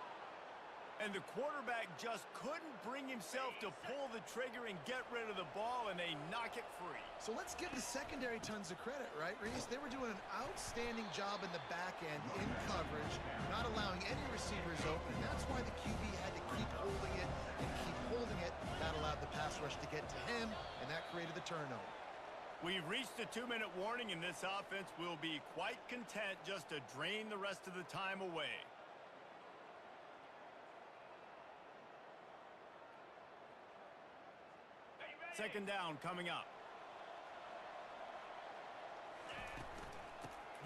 And the quarterback just couldn't bring himself to pull the trigger and get rid of the ball, and they knock it free. So let's give the secondary tons of credit, right, Reese? They were doing an outstanding job in the back end, in coverage, not allowing any receivers open, and that's why the QB had to keep holding it and keep holding it. That allowed the turnover. We've reached the 2-minute warning, and this offense will be quite content just to drain the rest of the time away. Second down coming up.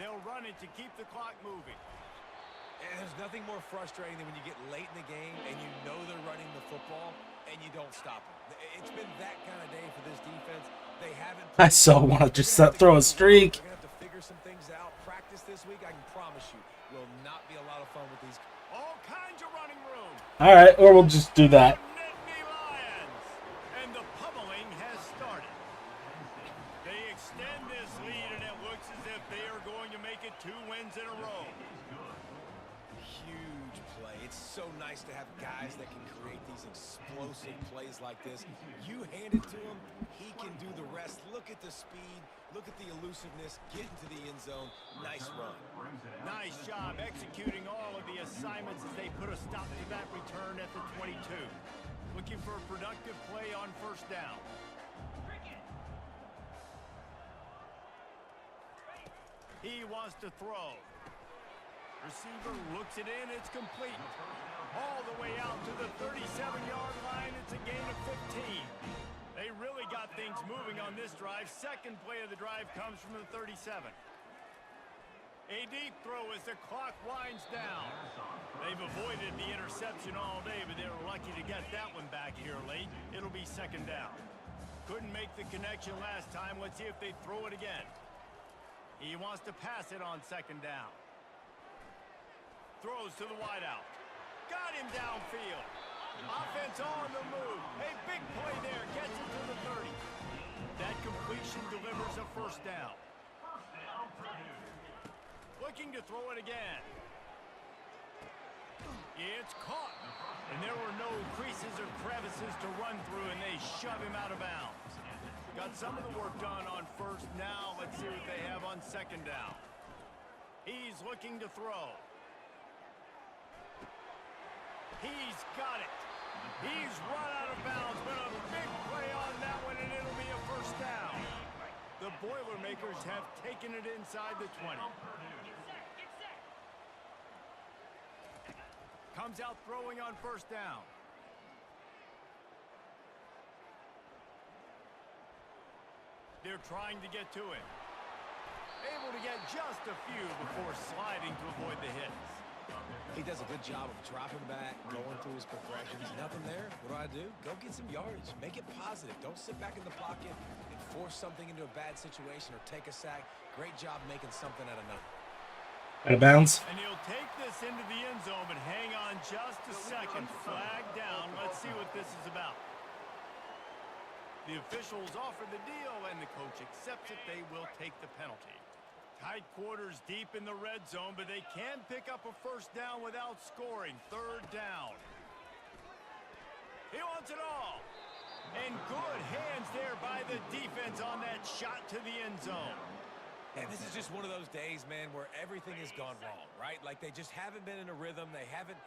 They'll run it to keep the clock moving. And there's nothing more frustrating than when you get late in the game and you know they're running the football and you don't stop them. It's been that kind of day for this defense. They haven't. I so want to just throw a streak. We're going to have to figure some things out. Practice this week, I can promise you, will not be a lot of fun with these. All kinds of running room. All right, or we'll just do that. And the pummeling has started. They extend this lead, and it looks as if they are going to make it 2 wins in a row. Huge play. It's so nice to have guys that can create these explosive plays like this. You hand it to him, he can do the rest. Look at the speed. Look at the elusiveness. Get into the end zone. Nice run. Nice job executing all of the assignments as they put a stop to that return at the 22. Looking for a productive play on first down. He wants to throw. Receiver looks it in. It's complete. All the way out to the 37-yard line. It's a gain of 15. They really got things moving on this drive. Second play of the drive comes from the 37. A deep throw as the clock winds down. They've avoided the interception all day, but they were lucky to get that one back here late. It'll be second down. Couldn't make the connection last time. Let's see if they throw it again. He wants to pass it on second down. Throws to the wideout. Got him downfield. Offense on the move. A big play there. Gets it to the 30. That completion delivers a first down. Looking to throw it again. It's caught. And there were no creases or crevices to run through, and they shove him out of bounds. Got some of the work done on first. Now let's see what they have on second down. He's looking to throw. He's got it. He's run out of bounds, but a big play on that one, and it'll be a first down. The Boilermakers have taken it inside the 20. Comes out throwing on first down. They're trying to get to it. Able to get just a few before sliding to avoid the hits. He does a good job of dropping back, going through his progressions. Nothing there. What do? Go get some yardage. Make it positive. Don't sit back in the pocket and force something into a bad situation or take a sack. Great job making something out of nothing. Out of bounds. And he'll take this into the end zone, but hang on just a second. Flag down. Let's see what this is about. The officials offer the deal, and the coach accepts it. They will take the penalty. Tight quarters deep in the red zone, but they can pick up a first down without scoring. Third down. He wants it all. And good hands there by the defense on that shot to the end zone. And this is just one of those days, man, where everything has gone wrong, right? Like they just haven't been in a rhythm. They haven't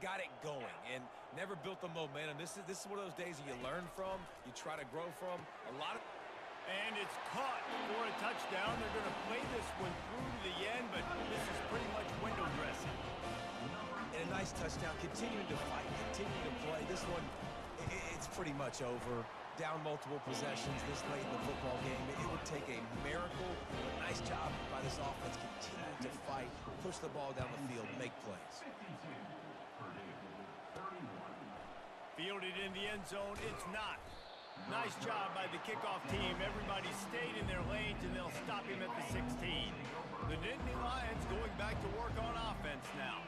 got it going and never built the momentum. This is one of those days that you learn from, you try to grow from. And it's caught for a touchdown. They're going to play this one through to the end, but this is pretty much window dressing. And a nice touchdown, continuing to fight, continuing to play. This one, it's pretty much over. Down multiple possessions this late in the football game. It would take a miracle. A nice job by this offense continuing to fight, push the ball down the field, make plays. Fielded in the end zone, it's not. Nice job by the kickoff team. Everybody stayed in their lanes, and they'll stop him at the 16. The Nittany Lions going back to work on offense now.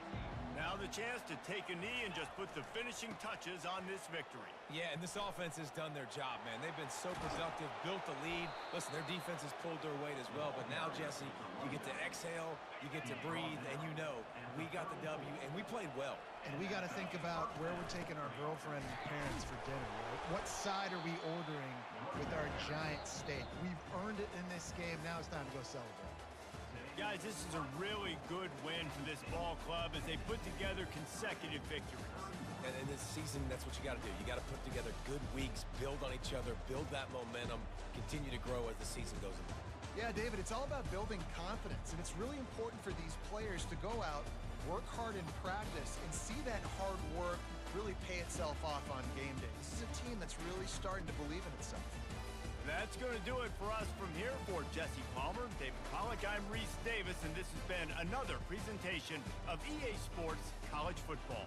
Now the chance to take a knee and just put the finishing touches on this victory. Yeah, and this offense has done their job, man. They've been so productive, built the lead. Listen, their defense has pulled their weight as well. But now, Jesse, you get to exhale, you get to breathe, and you know we got the W, and we played well. And we got to think about where we're taking our girlfriend and parents for dinner, right? What side are we ordering with our giant steak? We've earned it in this game. Now it's time to go celebrate. Guys, this is a really good win for this ball club as they put together consecutive victories. And in this season, that's what you got to do. You got to put together good weeks, build on each other, build that momentum, continue to grow as the season goes on. Yeah, David, it's all about building confidence, and it's really important for these players to go out, work hard in practice, and see that hard work really pay itself off on game day. This is a team that's really starting to believe in itself. That's going to do it for us from here. For Jesse Palmer, David Pollack, I'm Reese Davis, and this has been another presentation of EA Sports College Football.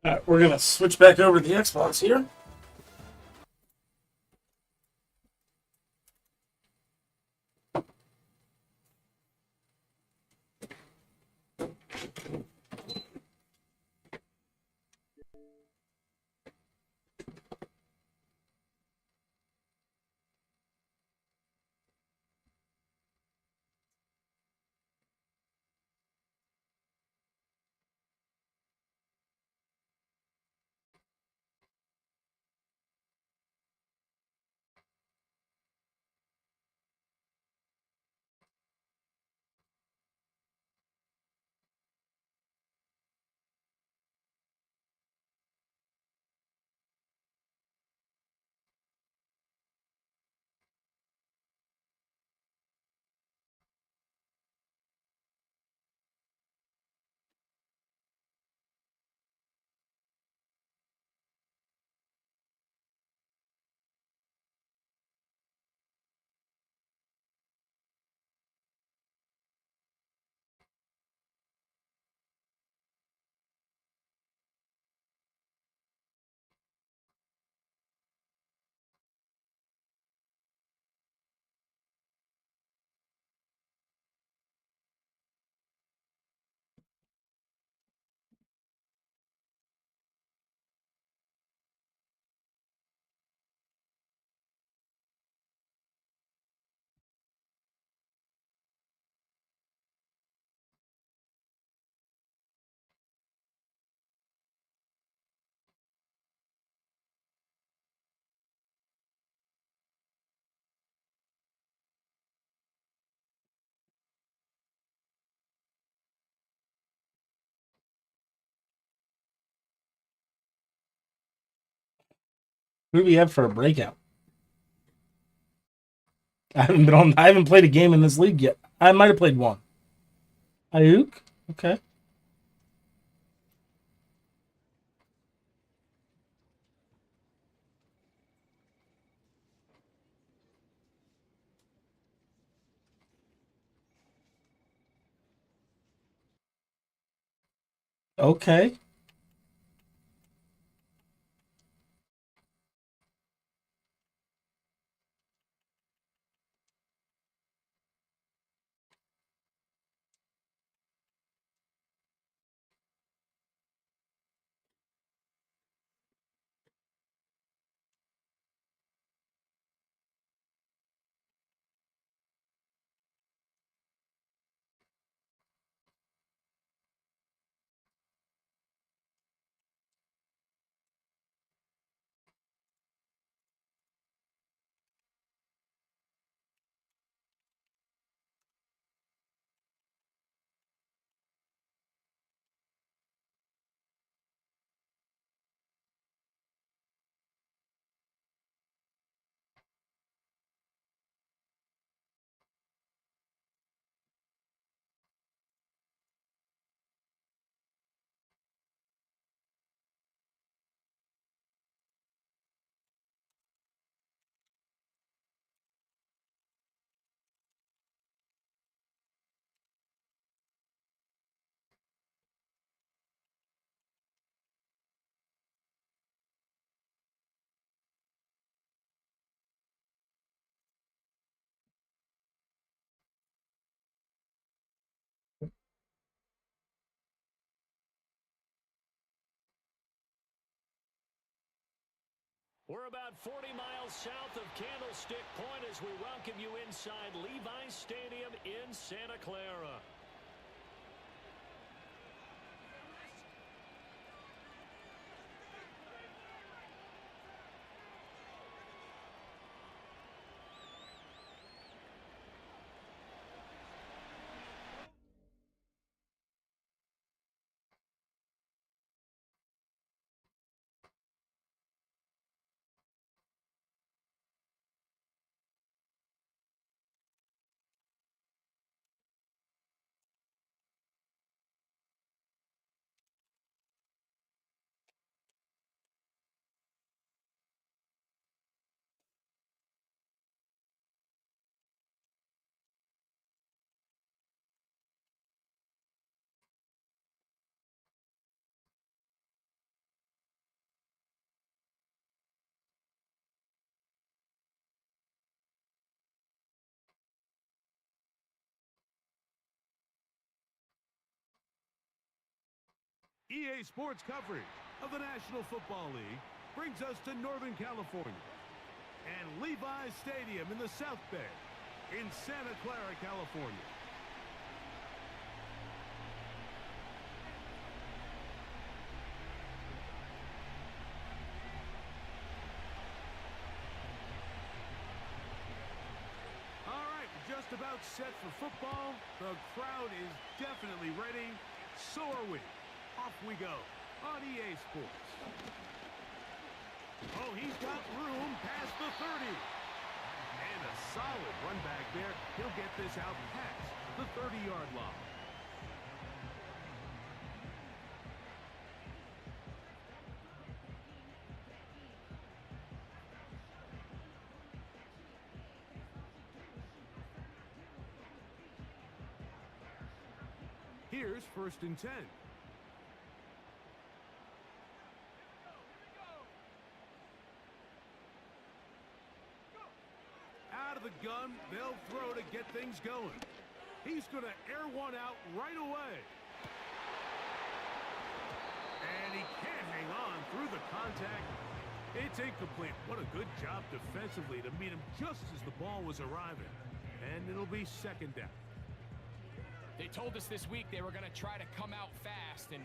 All right, we're gonna switch back over to the Xbox here. Who do we have for a breakout? I haven't played a game in this league yet. I might have played one. Ayuk? Okay. Okay. We're about 40 miles south of Candlestick Point as we welcome you inside Levi's Stadium in Santa Clara. EA Sports coverage of the National Football League brings us to Northern California and Levi's Stadium in the South Bay in Santa Clara, California. All right, we're just about set for football. The crowd is definitely ready. So are we. Off we go on EA Sports. Oh, he's got room past the 30. And a solid run back there. He'll get this out past the 30-yard line. Here's 1st and 10. Out of the gun, they'll throw to get things going. He's going to air one out right away. And he can't hang on through the contact. It's incomplete. What a good job defensively to meet him just as the ball was arriving. And it'll be 2nd down. They told us this week they were going to try to come out fast, and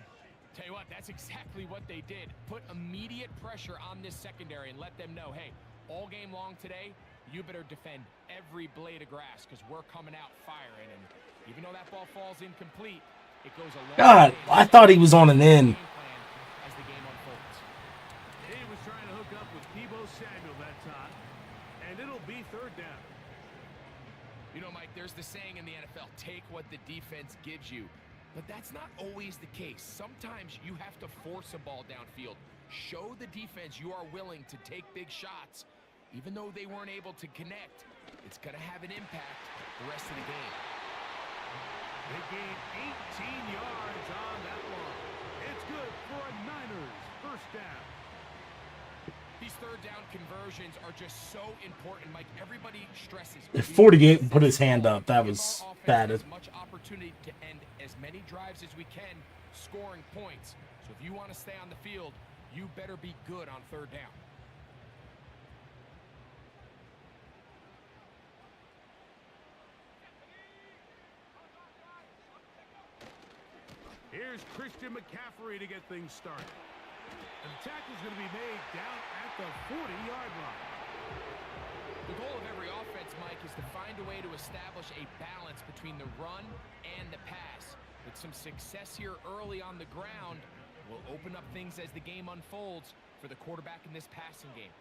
tell you what, that's exactly what they did. Put immediate pressure on this secondary and let them know, hey, all game long today, you better defend every blade of grass because we're coming out firing. And even though that ball falls incomplete, it goes a long God, way I thought he was on an end. as the game unfolds. He was trying to hook up with Deebo Samuel that time, and it'll be 3rd down. You know, Mike, there's the saying in the NFL, take what the defense gives you. But that's not always the case. Sometimes you have to force a ball downfield. Show the defense you are willing to take big shots. Even though they weren't able to connect, it's going to have an impact the rest of the game. They gained 18 yards on that one. It's good for a Niners 1st down. These 3rd down conversions are just so important, Mike. Everybody stresses. If 48 put his hand up, that was bad. As much opportunity to end as many drives as we can, scoring points. So if you want to stay on the field, you better be good on 3rd down. Here's Christian McCaffrey to get things started. And the tackle is going to be made down at the 40-yard line. The goal of every offense, Mike, is to find a way to establish a balance between the run and the pass. With some success here early on the ground, will open up things as the game unfolds for the quarterback in this passing game.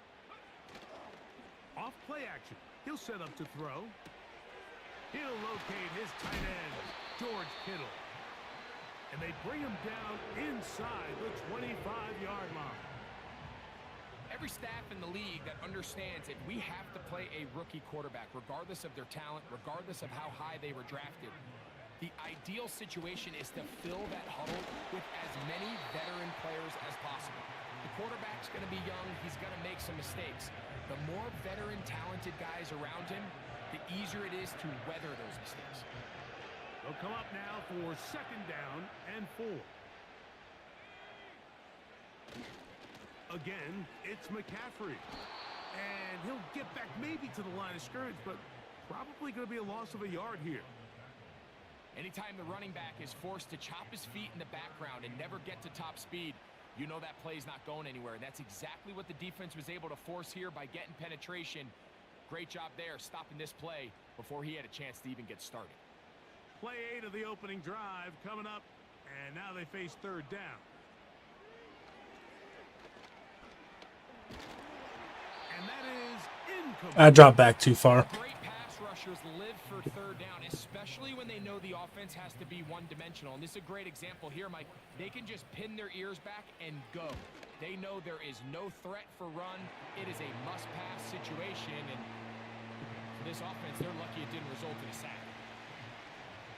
Off play action. He'll set up to throw. He'll locate his tight end, George Kittle. And they bring him down inside the 25-yard line. Every staff in the league that understands that we have to play a rookie quarterback, regardless of their talent, regardless of how high they were drafted. The ideal situation is to fill that huddle with as many veteran players as possible. The quarterback's going to be young. He's going to make some mistakes. The more veteran, talented guys around him, the easier it is to weather those mistakes. They'll come up now for 2nd down and 4. Again, it's McCaffrey. And he'll get back maybe to the line of scrimmage, but probably going to be a loss of a yard here. Anytime the running back is forced to chop his feet in the background and never get to top speed, you know that play's not going anywhere. And that's exactly what the defense was able to force here by getting penetration. Great job there, stopping this play before he had a chance to even get started. Play 8 of the opening drive coming up, and now they face third down. And that is incomplete. I dropped back too far. Great pass rushers live for third down, especially when they know the offense has to be one-dimensional. And this is a great example here, Mike. They can just pin their ears back and go. They know there is no threat for run. It is a must-pass situation, and for this offense, they're lucky it didn't result in a sack.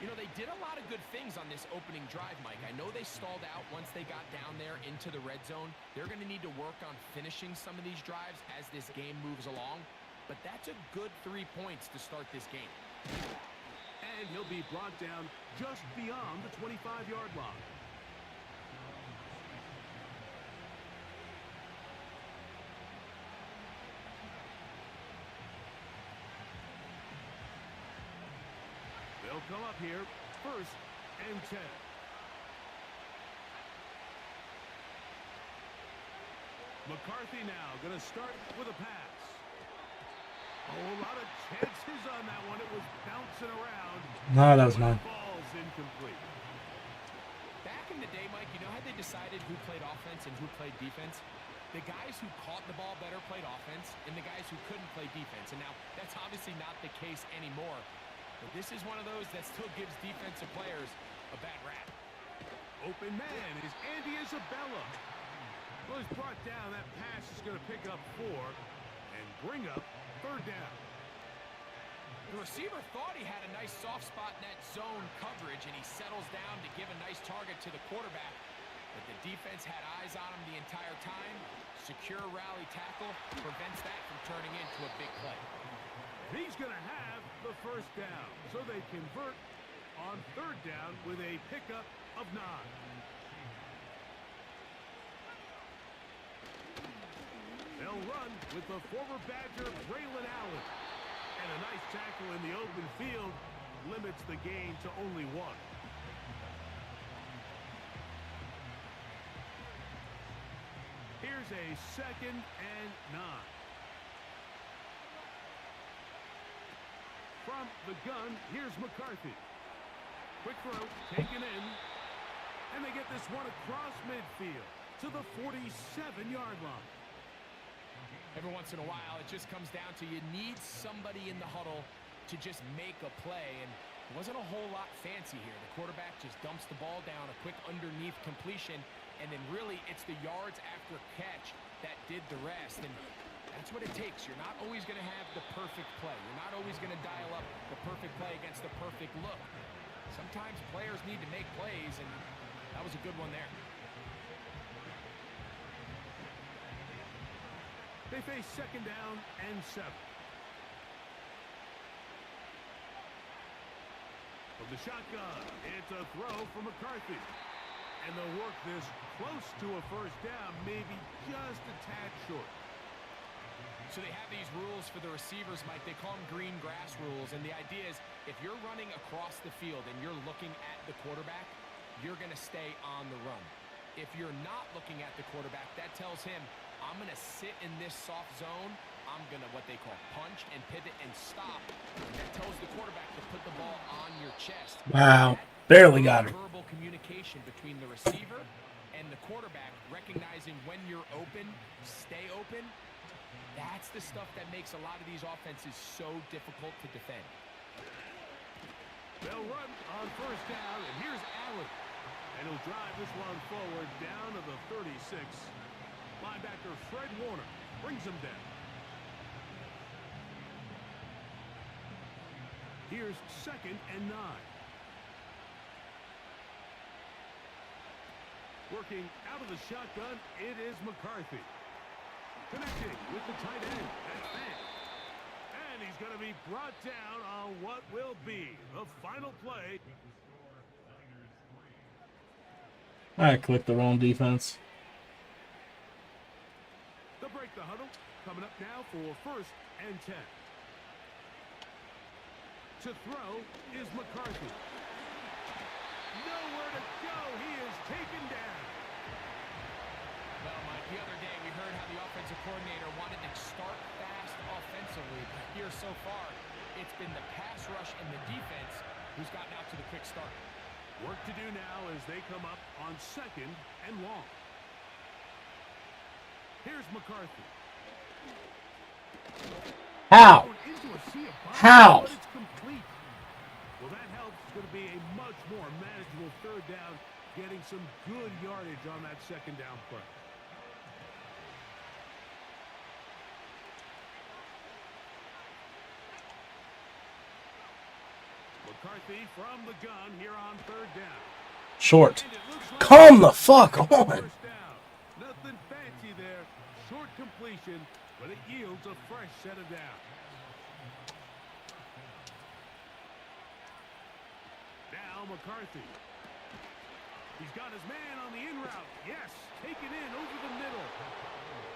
You know, they did a lot of good things on this opening drive, Mike. I know they stalled out once they got down there into the red zone. They're going to need to work on finishing some of these drives as this game moves along. But that's a good 3 points to start this game. And he'll be brought down just beyond the 25-yard line. They'll come up here, 1st and 10. McCarthy now going to start with a pass. Oh, a lot of chances on that one. It was bouncing around. No, that was mine. Ball's incomplete. Back in the day, Mike, you know how they decided who played offense and who played defense? The guys who caught the ball better played offense, and the guys who couldn't play defense. And now, that's obviously not the case anymore. But this is one of those that still gives defensive players a bad rap. Open man is Andy Isabella. Well, he's brought down. That pass is going to pick up 4 and bring up third down. The receiver thought he had a nice soft spot in that zone coverage, and he settles down to give a nice target to the quarterback. But the defense had eyes on him the entire time. Secure rally tackle prevents that from turning into a big play. He's going to have the first down, so they convert on third down with a pickup of 9. They'll run with the former Badger, Braylon Allen. And a nice tackle in the open field limits the gain to only 1. Here's a 2nd and 9. From the gun, here's McCarthy. Quick throw, taken in. And they get this one across midfield to the 47-yard line. Every once in a while, it just comes down to you need somebody in the huddle to just make a play. And it wasn't a whole lot fancy here. The quarterback just dumps the ball down, a quick underneath completion. And then really, it's the yards after catch that did the rest. And that's what it takes. You're not always going to have the perfect play. You're not always going to dial up the perfect play against the perfect look. Sometimes players need to make plays, and that was a good one there. They face 2nd down and 7. From the shotgun, it's a throw from McCarthy. And they'll work this close to a first down, maybe just a tad short. So they have these rules for the receivers, Mike. They call them green grass rules. And the idea is if you're running across the field and you're looking at the quarterback, you're going to stay on the run. If you're not looking at the quarterback, that tells him, I'm going to sit in this soft zone. I'm going to what they call punch and pivot and stop. And that tells the quarterback to put the ball on your chest. Wow. Barely got him. Verbal communication between the receiver and the quarterback, recognizing when you're open, stay open. That's the stuff that makes a lot of these offenses so difficult to defend. They'll run on first down, and here's Allen. And he'll drive this one forward down to the 36. Linebacker Fred Warner brings him down. Here's 2nd and 9. Working out of the shotgun, it is McCarthy. Connecting with the tight end, that's Penn. And he's going to be brought down on what will be the final play. I clicked the wrong defense. Coming up now for 1st and 10. To throw is McCarthy. Nowhere to go. He is taken down. Well, Mike, the other day we heard how the offensive coordinator wanted to start fast offensively. But here so far, it's been the pass rush and the defense who's gotten out to the quick start. Work to do now as they come up on 2nd and long. Here's McCarthy. How? Into a sea of bombs, How? but it's complete. Well, that helps. It's going to be a much more manageable 3rd down, getting some good yardage on that 2nd down play. McCarthy from the gun here on 3rd down. Short. And it looks like Come the fuck on. first down. Nothing fancy there. Short completion, but it yields a fresh set of downs. Now McCarthy. He's got his man on the in route. Yes, taken in over the middle.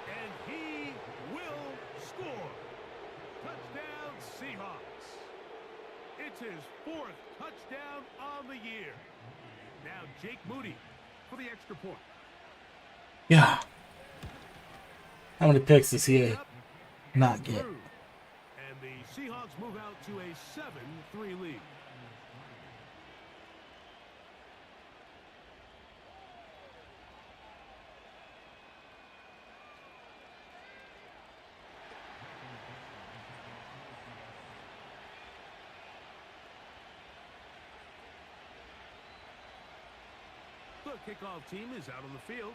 And he will score. Touchdown, Seahawks. It's his 4th touchdown on the year. Now Jake Moody for the extra point. Yeah. How many picks does he not get? And the Seahawks move out to a 7-3 lead. The kickoff team is out on the field,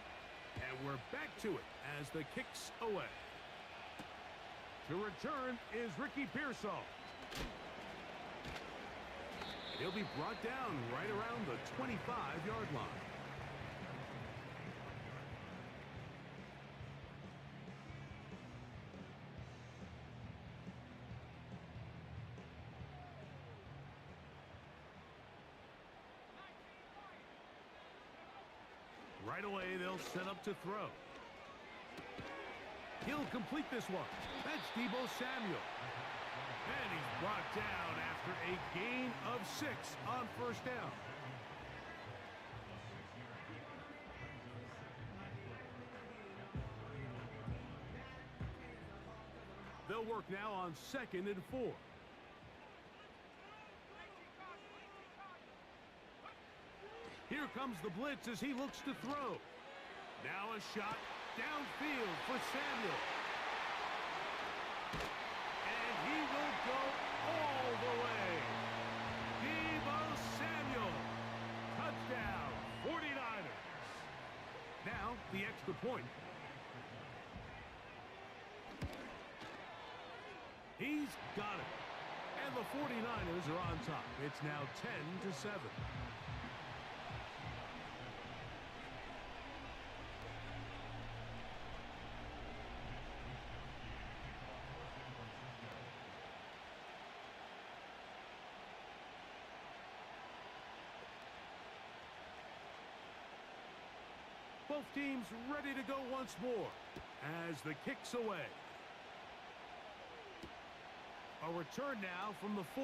and we're back to it as the kick's away. To return is Ricky Pearsall. He'll be brought down right around the 25-yard line. Right away, they'll set up to throw. He'll complete this one. That's Deebo Samuel. And he's brought down after a gain of 6 on 1st down. They'll work now on 2nd and 4. Here comes the blitz as he looks to throw. Now a shot downfield for Samuel. And he will go all the way. Deebo Samuel. Touchdown, 49ers. Now the extra point. He's got it. And the 49ers are on top. It's now 10-7. Both teams ready to go once more as the kick's away. A return now from the 4.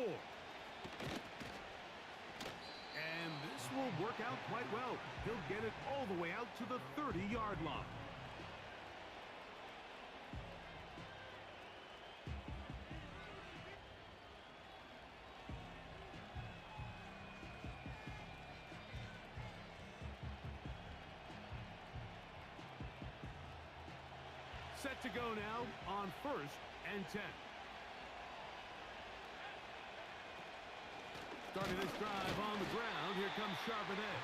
And this will work out quite well. He'll get it all the way out to the 30-yard line. Set to go now on 1st and 10. Starting this drive on the ground, here comes Charbonnet.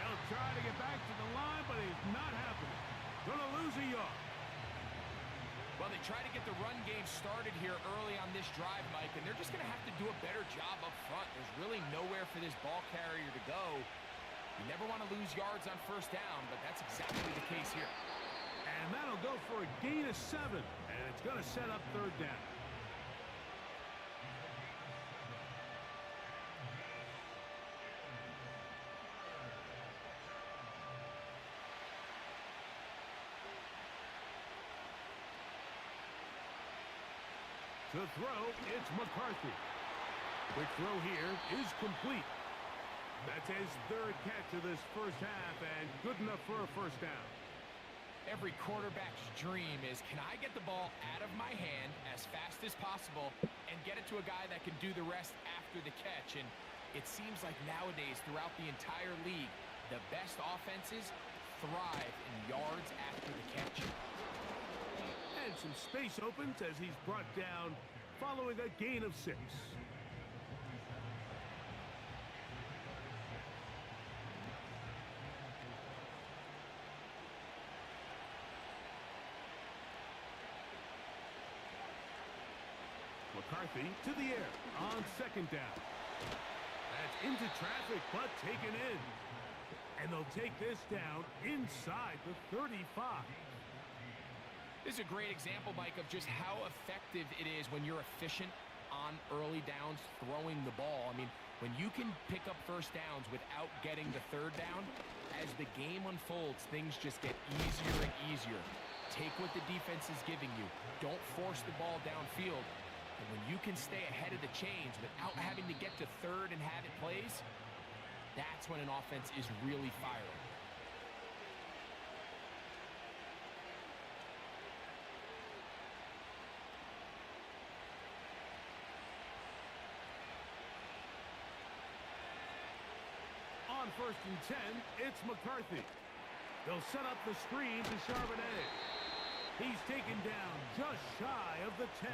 He'll try to get back to the line, but he's not happening. Gonna lose a yard. Well, they try to get the run game started here early on this drive, Mike, and they're just going to have to do a better job up front. There's really nowhere for this ball carrier to go. You never want to lose yards on 1st down, but that's exactly the case here. And that'll go for a gain of 7, and it's going to set up 3rd down. To throw, it's McCarthy. Quick throw here is complete. That's his third catch of this first half, and good enough for a first down. Every quarterback's dream is, can I get the ball out of my hand as fast as possible and get it to a guy that can do the rest after the catch? And it seems like nowadays throughout the entire league, the best offenses thrive in yards after the catch. And some space opens as he's brought down following a gain of 6. McCarthy to the air on second down. That's into traffic, but taken in. And they'll take this down inside the 35. This is a great example, Mike, of just how effective it is when you're efficient on early downs throwing the ball. I mean, when you can pick up first downs without getting the third down, as the game unfolds, things just get easier and easier. Take what the defense is giving you. Don't force the ball downfield. And when you can stay ahead of the chains without having to get to third and have it plays, that's when an offense is really firing. On 1st and 10, it's McCarthy. They'll set up the screen to Charbonnet. He's taken down just shy of the 10.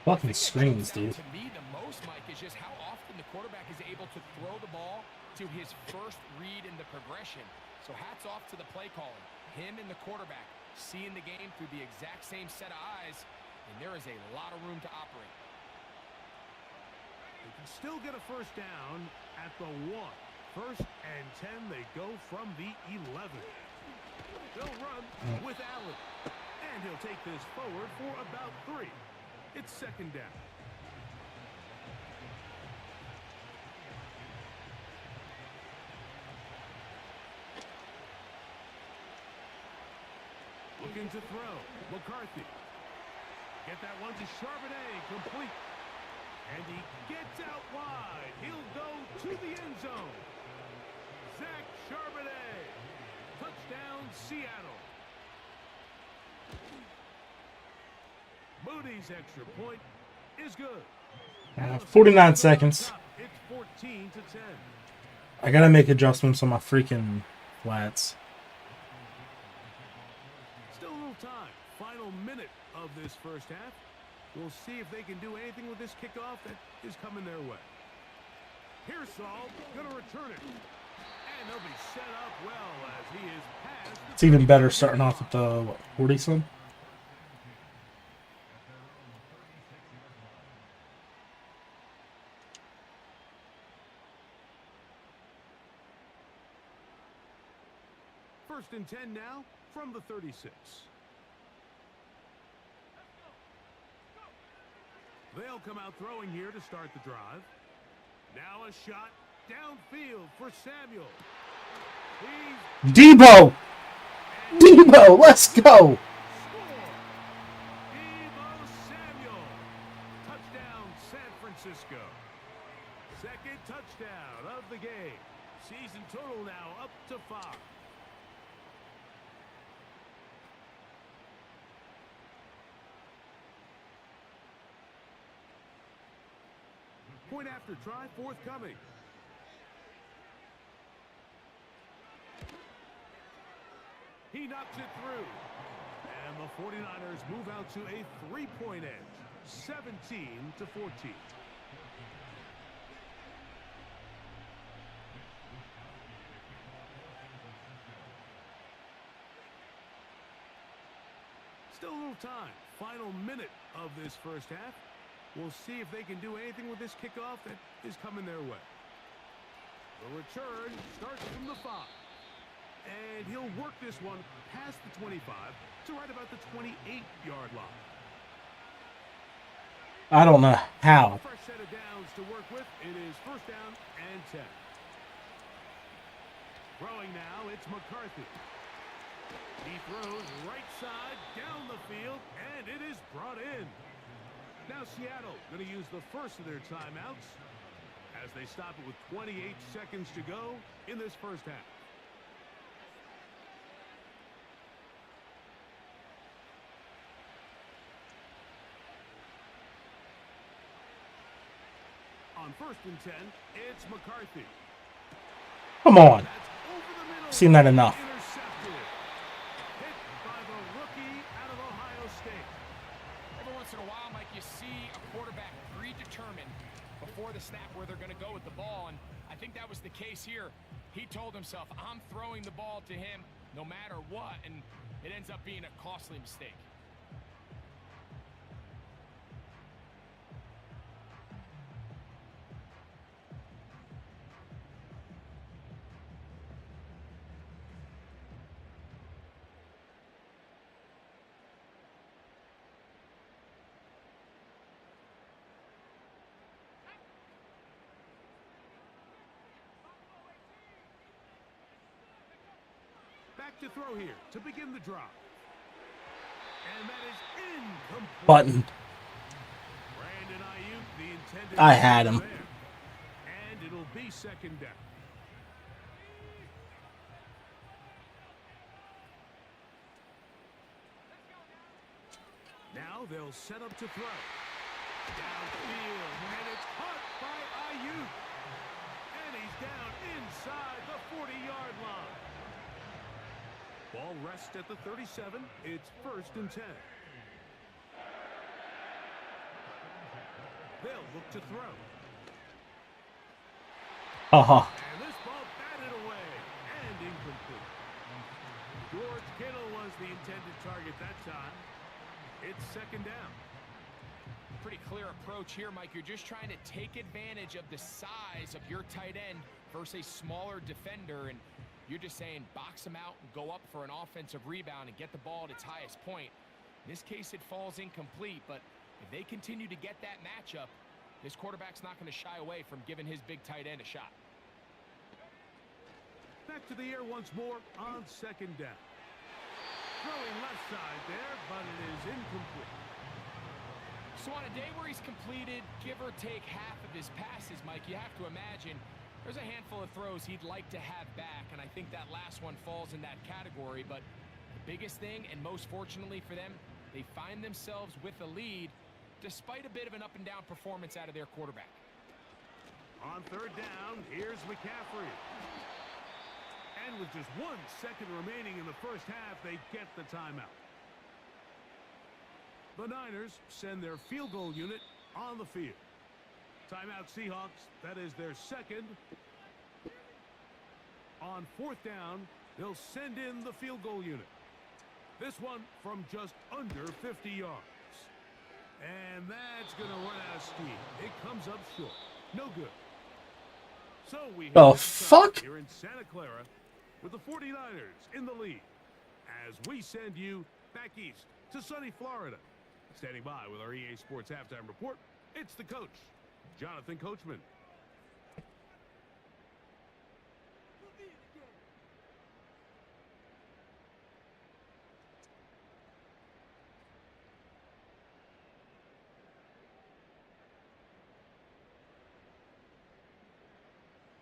Fucking screens, dude. To me, the most, Mike, is just how often the quarterback is able to throw the ball to his first read in the progression. So hats off to the play calling. Him and the quarterback seeing the game through the exact same set of eyes, and there is a lot of room to operate. They can still get a first down at the 1. 1st and 10, they go from the 11. They'll run with Allen, and he'll take this forward for about 3. It's second down. Looking to throw. McCarthy. Get that one to Charbonnet. Complete. And he gets out wide. He'll go to the end zone. Zach Charbonnet. Touchdown, Seattle. Moody's extra point is good. 49 seconds. It's 14 to 10. I gotta make adjustments on my freaking flats. Still a little time. Final minute of this first half. We'll see if they can do anything with this kickoff that is coming their way. Pearsall gonna return it. And they'll be set up well as he is past. It's even better starting off at the, what, 40-some? First and 10 now from the 36. They'll come out throwing here to start the drive. Now a shot downfield for Samuel. Debo! Debo, let's go! Score! Debo Samuel. Touchdown, San Francisco. Second touchdown of the game. Season total now up to 5. Point after try forthcoming. He knocks it through. And the 49ers move out to a 3-point edge. 17-14. Still a little time. Final minute of this first half. We'll see if they can do anything with this kickoff that is coming their way. The return starts from the 5. And he'll work this one past the 25 to right about the 28-yard line. I don't know how. Fresh set of downs to work with. It is first down and 10. Throwing now, it's McCarthy. He throws right side down the field, and it is brought in. Now Seattle going to use the first of their timeouts as they stop it with 28 seconds to go in this first half. On 1st and 10, it's McCarthy. Come on. That's over the middle. Seen that enough. Intercepted. Hit by the rookie out of Ohio State. Every once in a while, Mike, you see a quarterback predetermined before the snap where they're going to go with the ball, and I think that was the case here. He told himself, I'm throwing the ball to him no matter what, and it ends up being a costly mistake. Back to throw here to begin the drive. And that is incomplete. Button. Brandon Ayuk, the intended I had him. there. And it'll be second down. Now they'll set up to throw. Downfield, and it's caught by Ayuk. And he's down inside the 40-yard line. Ball rests at the 37. It's 1st and 10. They'll look to throw. And this ball batted away and incomplete. George Kittle was the intended target that time. It's 2nd down. Pretty clear approach here, Mike. You're just trying to take advantage of the size of your tight end versus a smaller defender, and you're just saying box him out and go up for an offensive rebound and get the ball at its highest point. In this case, it falls incomplete, but if they continue to get that matchup, this quarterback's not going to shy away from giving his big tight end a shot. Back to the air once more on 2nd down. Throwing left side there, but it is incomplete. So on a day where he's completed, give or take half of his passes, Mike, you have to imagine there's a handful of throws he'd like to have back, and I think that last one falls in that category. But the biggest thing, and most fortunately for them, they find themselves with a lead despite a bit of an up-and-down performance out of their quarterback. On 3rd down, here's McCaffrey. And with just 1 second remaining in the first half, they get the timeout. The Niners send their field goal unit on the field. Timeout Seahawks, that is their 2nd. On 4th down, they'll send in the field goal unit. This one from just under 50 yards. And that's going to run out of steam. It comes up short. No good. So we The fuck? here in Santa Clara with the 49ers in the lead as we send you back east to sunny Florida. Standing by with our EA Sports Halftime Report, it's the coach, Jonathan Coachman.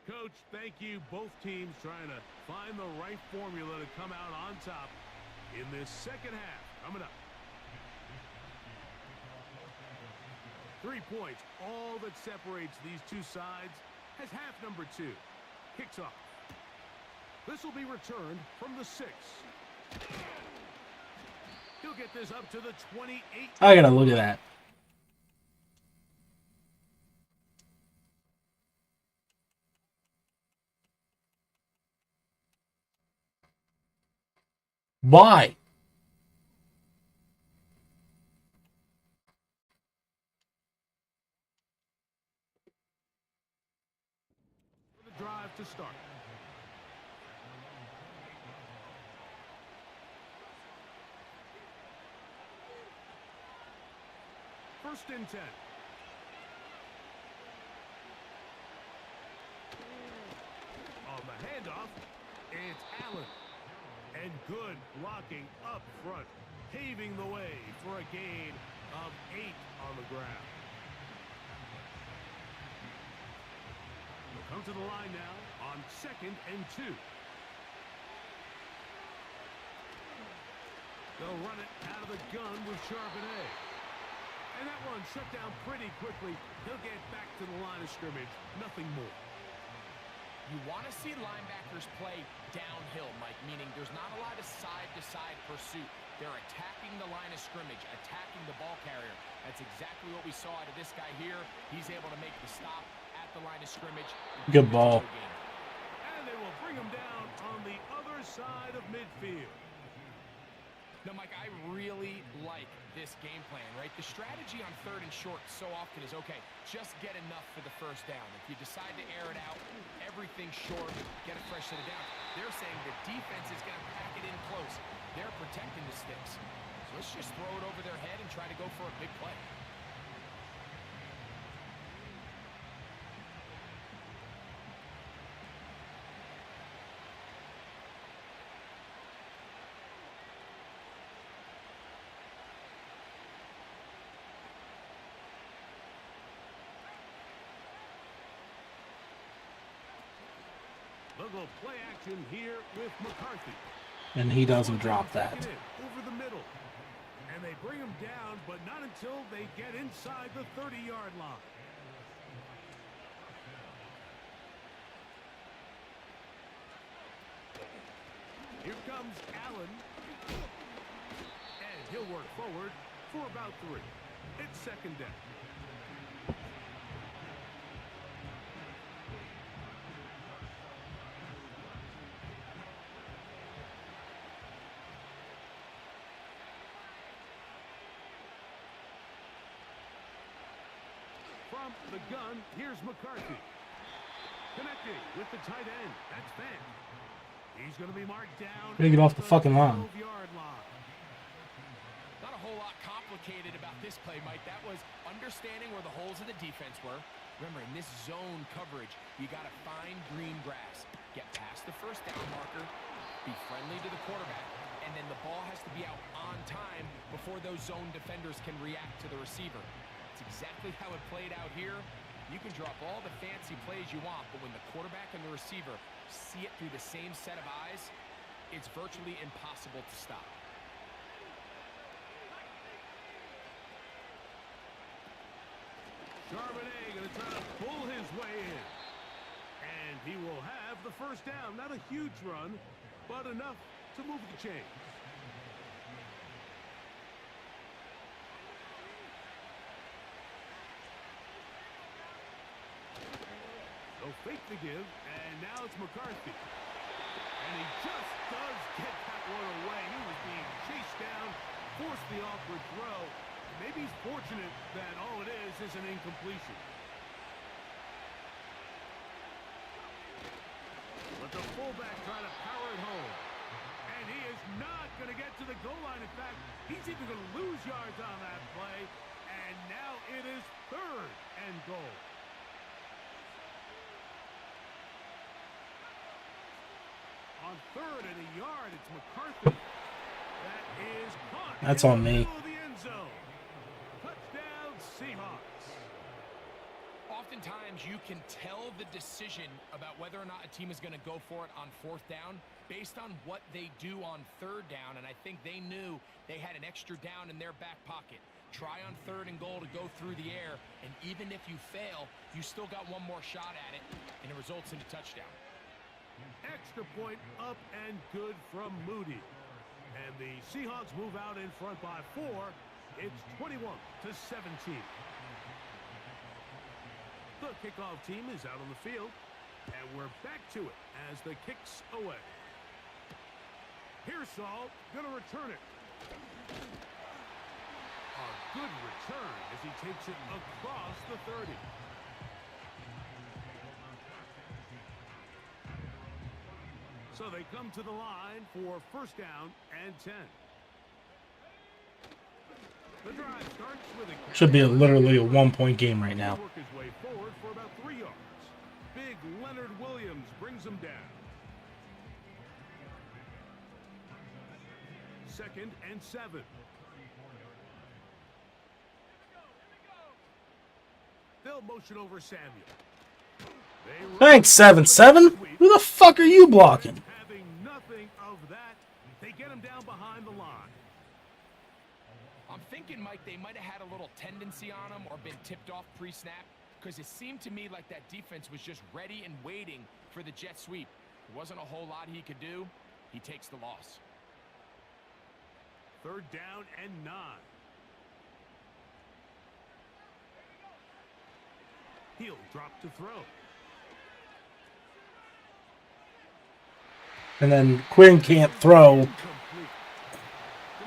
Coach, thank you. Both teams trying to find the right formula to come out on top in this second half. Coming up. 3 points, all that separates these two sides as half number 2 kicks off. This will be returned from the 6. He'll get this up to the 28. I gotta look at that. Why? The drive to start. First and 10. On the handoff, it's Allen. And good blocking up front, paving the way for a gain of 8 on the ground. We'll come to the line now on 2nd and 2. They'll run it out of the gun with Charbonnet. And that one shut down pretty quickly. He'll get back to the line of scrimmage. Nothing more. You want to see linebackers play downhill, Mike, meaning there's not a lot of side-to-side pursuit. They're attacking the line of scrimmage, attacking the ball carrier. That's exactly what we saw out of this guy here. He's able to make the stop at the line of scrimmage. Good ball. And they will bring him down on the other side of midfield. Now, Mike, I really like this game plan, right? The strategy on 3rd and short so often is, okay, just get enough for the first down. If you decide to air it out, everything short, get a fresh set of downs. They're saying the defense is going to pack it in close. They're protecting the sticks. So let's just throw it over their head and try to go for a big play. They'll go play action here with McCarthy. And he doesn't drop that. Over the middle. And they bring him down, but not until they get inside the 30-yard line. Here comes Allen. And he'll work forward for about 3. It's 2nd down. From the gun, here's McCarthy. Connecting with the tight end. That's Penn. He's going to be marked down. Gotta get off the fucking line. 12-yard line. Not a whole lot complicated about this play, Mike. That was understanding where the holes of the defense were. Remember, in this zone coverage, you got to find green grass. Get past the first down marker. Be friendly to the quarterback. And then the ball has to be out on time before those zone defenders can react to the receiver. It's exactly how it played out here. You can drop all the fancy plays you want, but when the quarterback and the receiver see it through the same set of eyes, it's virtually impossible to stop. Charbonnet going to try to pull his way in. And he will have the first down. Not a huge run, but enough to move the chains. Fake the give, and now it's McCarthy. And he just does get that one away. He was being chased down, forced the awkward throw. Maybe he's fortunate that all it is an incompletion. But the fullback trying to power it home. And he is not going to get to the goal line. In fact, he's even going to lose yards on that play. And now it is 3rd and goal. On 3rd and a yard, it's McCarthy. That is caught. That's on me. The end zone. Touchdown, Seahawks. Oftentimes, you can tell the decision about whether or not a team is going to go for it on 4th down based on what they do on 3rd down, and I think they knew they had an extra down in their back pocket. Try on 3rd and goal to go through the air, and even if you fail, you still got one more shot at it, and it results in a touchdown. Extra point up and good from Moody. And the Seahawks move out in front by 4. It's 21-17. The kickoff team is out on the field. And we're back to it as the kick's away. Pearsall gonna return it. A good return as he takes it across the 30. So they come to the line for 1st down and 10. The drive starts with a Should be literally a 1-point game right now. work his way forward for about 3 yards. Big Leonard Williams brings him down. 2nd and 7. They'll motion over Samuel. Thanks, 7-7. Who the fuck are you blocking? Having nothing of that, they get him down behind the line. I'm thinking, Mike, they might have had a little tendency on him or been tipped off pre-snap, because it seemed to me like that defense was just ready and waiting for the jet sweep. There wasn't a whole lot he could do. He takes the loss. 3rd down and 9. He'll drop to throw. And then Quinn can't throw. The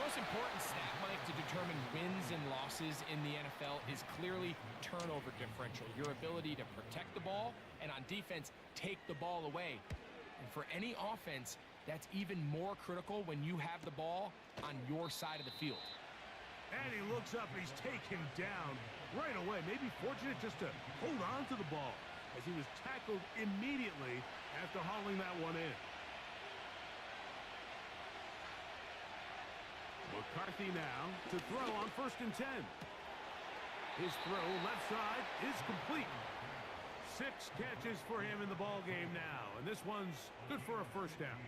most important stat, Mike, to determine wins and losses in the NFL is clearly turnover differential, your ability to protect the ball, and on defense, take the ball away. And for any offense, that's even more critical when you have the ball on your side of the field. And he looks up, he's taken down right away. Maybe fortunate just to hold on to the ball as he was tackled immediately after hauling that one in. McCarthy now to throw on 1st and 10. His throw left side is complete. 6 catches for him in the ball game now, and this one's good for a 1st down.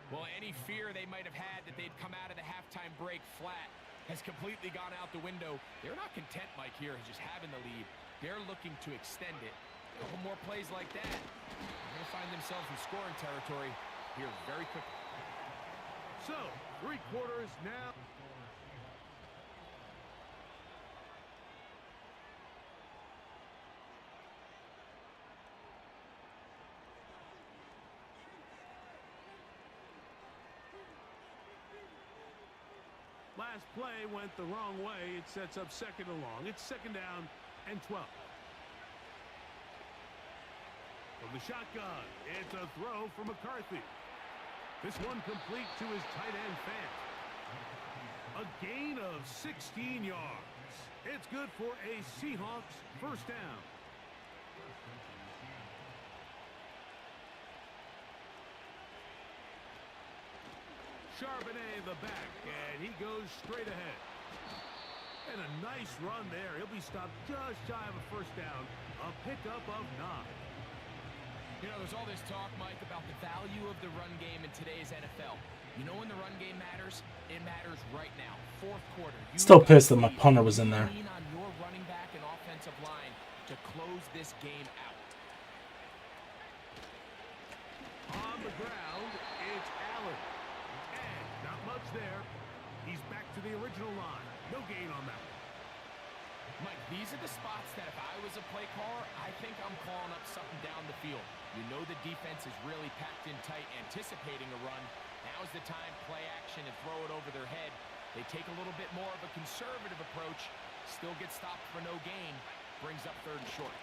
Well, any fear they might have had that they'd come out of the halftime break flat has completely gone out the window. They're not content, Mike, here just having the lead. They're looking to extend it. A couple more plays like that, they're going to find themselves in scoring territory here very quickly. So, 3 quarters now. Last play went the wrong way. It sets up 2nd and long. It's 2nd down and 12. From the shotgun, it's a throw for McCarthy. This one complete to his tight end, Penn. A gain of 16 yards. It's good for a Seahawks 1st down. Charbonnet the back, and he goes straight ahead. And a nice run there. He'll be stopped just shy of a 1st down. A pickup of 9. You know, there's all this talk, Mike, about the value of the run game in today's NFL. You know when the run game matters? It matters right now. 4th quarter. Still pissed that my punter was in there. Lean on your running back and offensive line to close this game out. On the ground, it's Allen. And not much there. He's back to the original line. No gain on that one. Mike, these are the spots that if I was a play caller, I think I'm calling up something down the field. You know the defense is really packed in tight, anticipating a run. Now's the time, play action and throw it over their head. They take a little bit more of a conservative approach, still get stopped for no gain, brings up 3rd and short.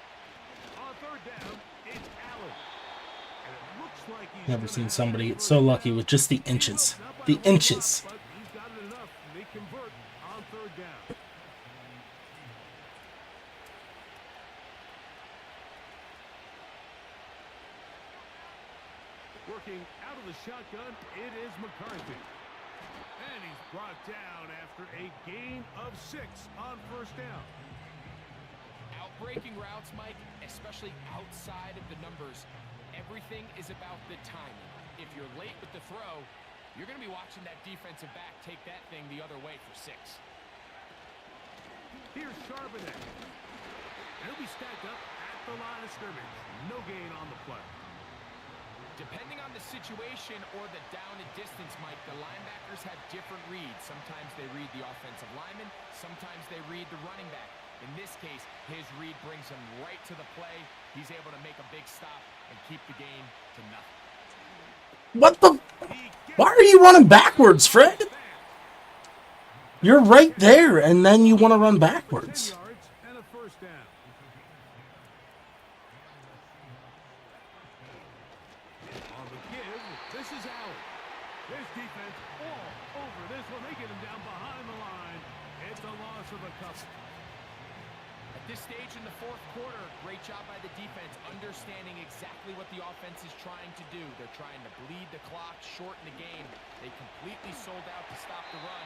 On 3rd down, it's Allen. And it looks like he's Never seen somebody get so lucky with just the inches. The inches. But he's got it enough. They convert on 3rd down. Working out of the shotgun, it is McCarthy. And he's brought down after a gain of 6 on 1st down. Outbreaking routes, Mike, especially outside of the numbers, everything is about the timing. If you're late with the throw, you're going to be watching that defensive back take that thing the other way for 6. Here's Charbonnet. He'll be stacked up at the line of scrimmage. No gain on the play. Depending on the situation or the down and distance, Mike, the linebackers have different reads. Sometimes they read the offensive lineman. Sometimes they read the running back. In this case, his read brings him right to the play. He's able to make a big stop and keep the game to nothing. What the? Why are you running backwards, Fred? You're right there, and then you want to run backwards. And a 1st down. On the give, this is Allen. This defense all over this one. They get him down behind the line. It's a loss of a couple. At this stage in the 4th quarter, great job by the defense, understanding exactly what the offense is trying to do. They're trying to bleed the clock, shorten the game. They completely sold out to stop the run,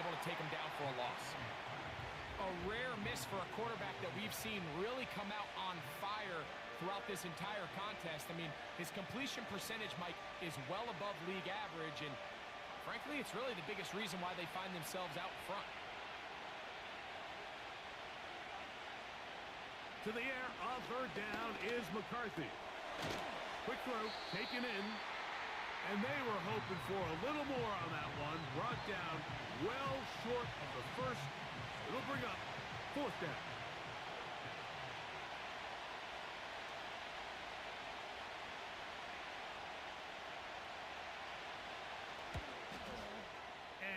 able to take them down for a loss. a rare miss for a quarterback that we've seen really come out on fire throughout this entire contest. I mean, his completion percentage, Mike, is well above league average, and frankly, it's really the biggest reason why they find themselves out front. To the air on third down is McCarthy. Quick throw, taken in. And they were hoping for a little more on that one. Brought down well short of the first. It'll bring up fourth down.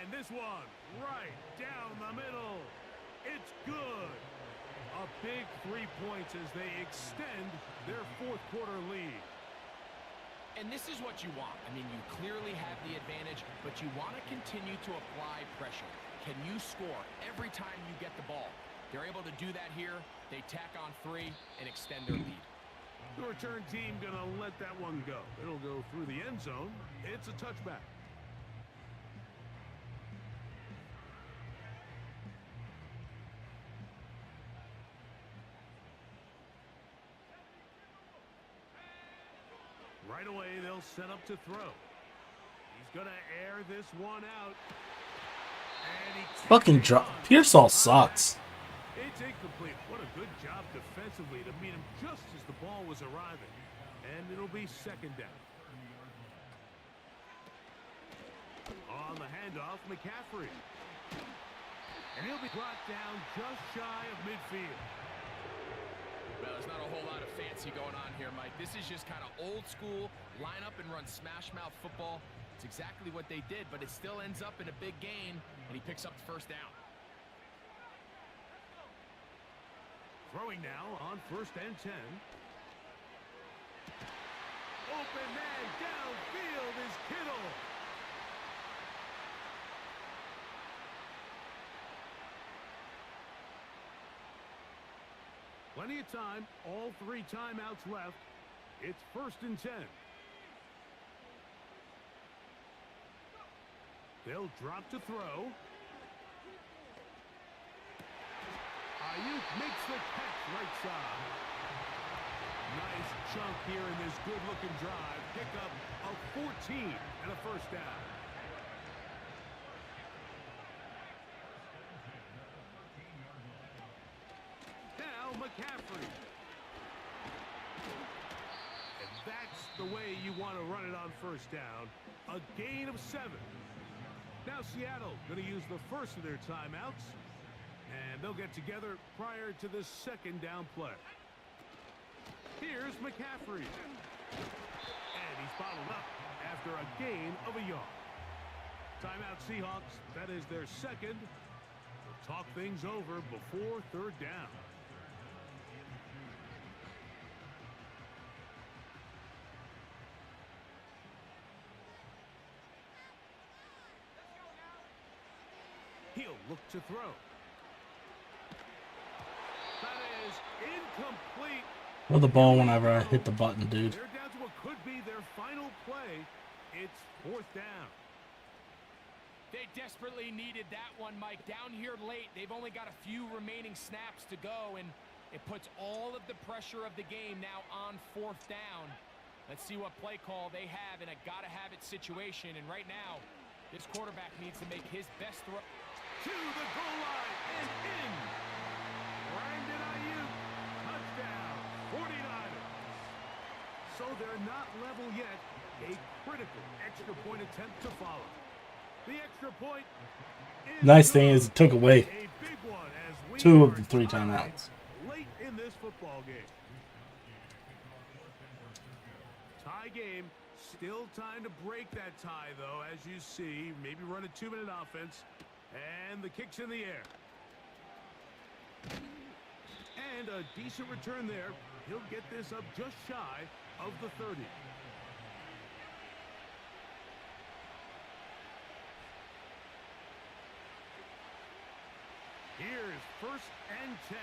And this one, right down the middle. It's good. A big 3 points as they extend their fourth quarter lead. And this is what you want. I mean, you clearly have the advantage, but you want to continue to apply pressure. Can you score every time you get the ball? They're able to do that here. They tack on 3 and extend their lead. The return team going to let that one go. It'll go through the end zone. It's a touchback. Right away, they'll set up to throw. He's going to air this one out. And he Fucking drop. Pearsall sucks. It's incomplete. What a good job defensively to meet him just as the ball was arriving. And it'll be second down. On the handoff, McCaffrey. And he'll be brought down just shy of midfield. Well, there's not a whole lot of fancy going on here, Mike. This is just kind of old school, line up and run smash mouth football. It's exactly what they did, but it still ends up in a big gain, and he picks up the first down. Throwing now on 1st and 10. Open man downfield is Kittle. Plenty of time, all 3 timeouts left. It's 1st and 10. They'll drop to throw. Ayuk makes the catch right side. Nice chunk here in this good-looking drive. Pick up of 14 and a first down. McCaffrey. And that's the way you want to run it on first down. A gain of 7. Now Seattle going to use the first of their timeouts. And they'll get together prior to the second down play. Here's McCaffrey. And he's bottled up after a gain of a yard. Timeout Seahawks. That is their second. They'll talk things over before third down. He'll look to throw. That is incomplete. Throw the ball whenever I hit the button, dude. They're down to what could be their final play. It's 4th down. They desperately needed that one, Mike. Down here late, they've only got a few remaining snaps to go, and it puts all of the pressure of the game now on 4th down. Let's see what play call they have in a gotta-have-it situation, and right now, this quarterback needs to make his best throw. To the goal line and in. Brandon Ayuk, touchdown, 49ers. So they're not level yet. A critical extra point attempt to follow. The extra point is Nice thing is it took away a big one as we 2 of the are 3 timeouts. late in this football game. Tie game. Still time to break that tie, though, as you see. Maybe run a 2-minute offense. And the kick's in the air. And a decent return there. He'll get this up just shy of the 30. Here's 1st and 10.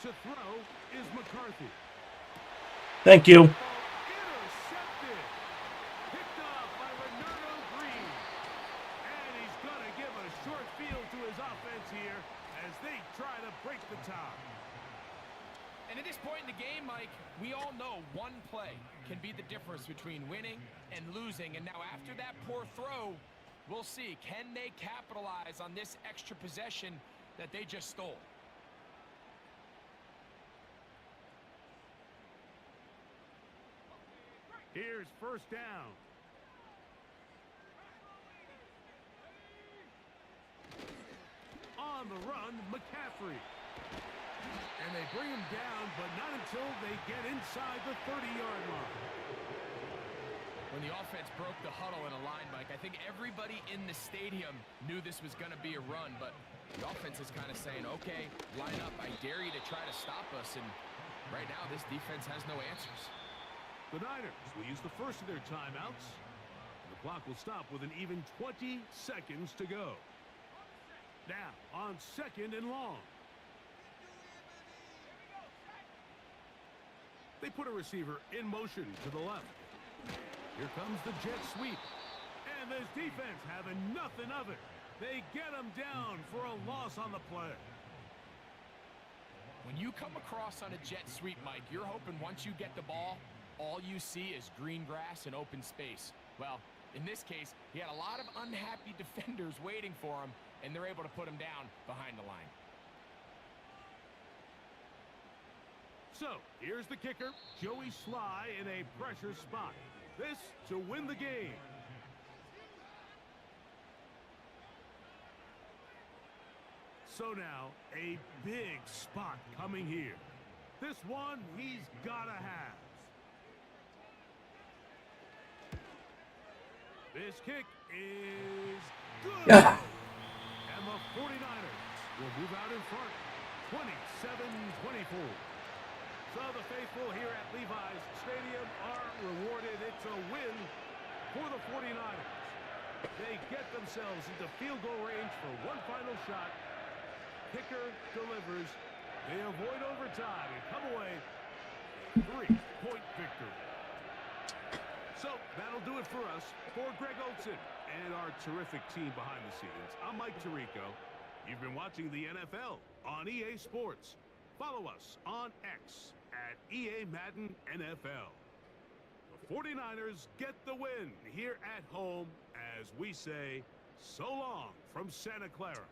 To throw is McCarthy. Thank you. Intercepted. Picked off by Renardo Green. And the top. And at this point in the game, Mike, we all know one play can be the difference between winning and losing. And now after that poor throw, we'll see, can they capitalize on this extra possession that they just stole? Here's first down. On the run, McCaffrey. And they bring him down, but not until they get inside the 30-yard line. When the offense broke the huddle in a line, Mike, I think everybody in the stadium knew this was going to be a run, but the offense is kind of saying, okay, line up, I dare you to try to stop us, and right now this defense has no answers. The Niners will use the first of their timeouts. The clock will stop with an even 20 seconds to go. Now, on second and long. They put a receiver in motion to the left. Here comes the jet sweep. And this defense having nothing of it. They get him down for a loss on the play. When you come across on a jet sweep, Mike, you're hoping once you get the ball, all you see is green grass and open space. Well, in this case, he had a lot of unhappy defenders waiting for him, and they're able to put him down behind the line. So, here's the kicker, Joey Sly in a pressure spot. This to win the game. So now, a big spot coming here. This one he's gotta have. This kick is good. And the 49ers will move out in front, 27-24. So the faithful here at Levi's Stadium are rewarded. It's a win for the 49ers. They get themselves into field goal range for one final shot. Kicker delivers. They avoid overtime and come away 3-point victory. So that'll do it for us. For Greg Olson and our terrific team behind the scenes, I'm Mike Tirico. You've been watching the NFL on EA Sports. Follow us on X at EA Madden NFL. The 49ers get the win here at home as we say so long from Santa Clara.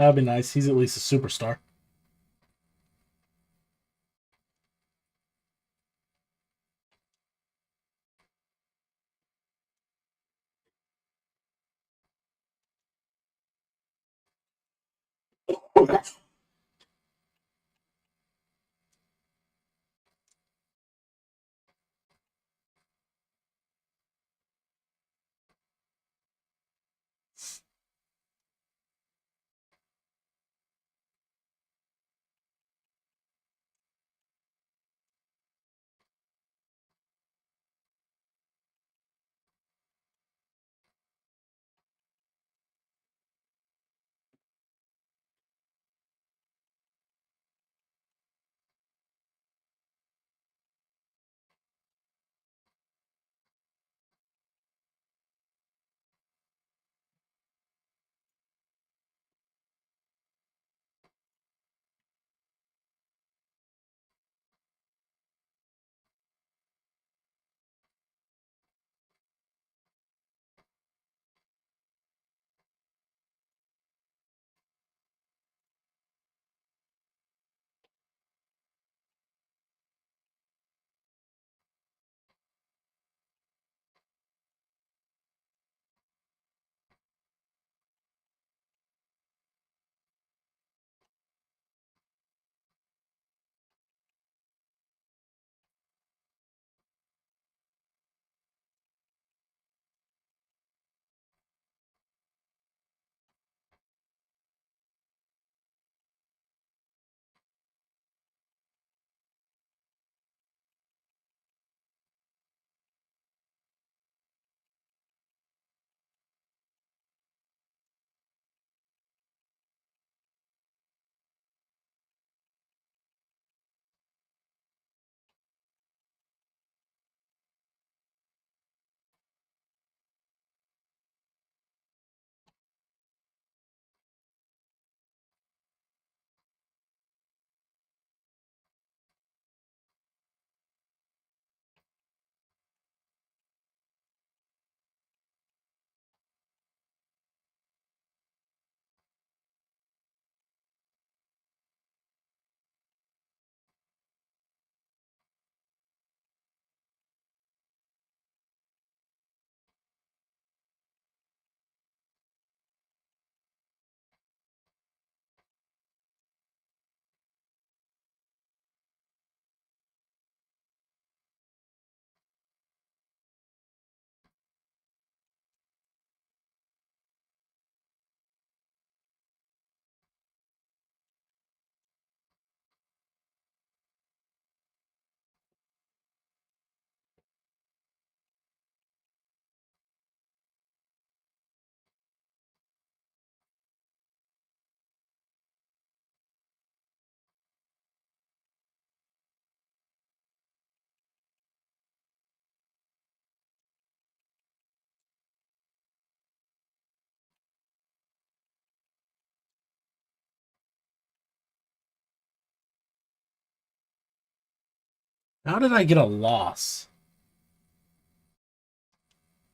That'd be nice. He's at least a superstar. How did I get a loss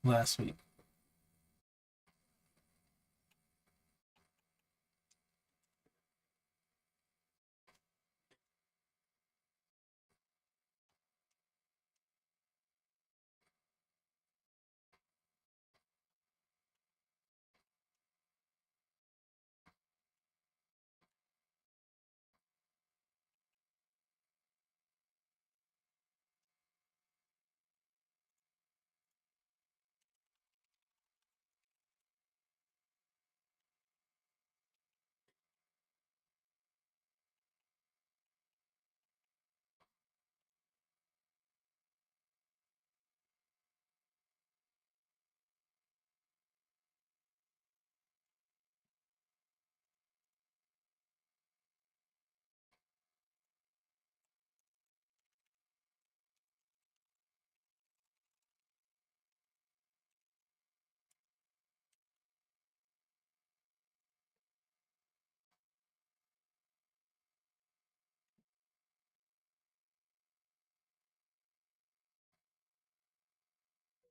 last week?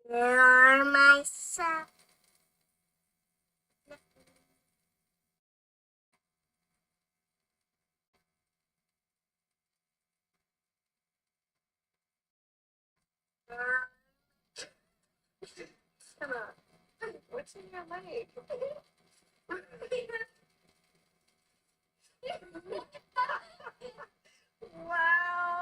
You're myself. What's in your leg? Wow.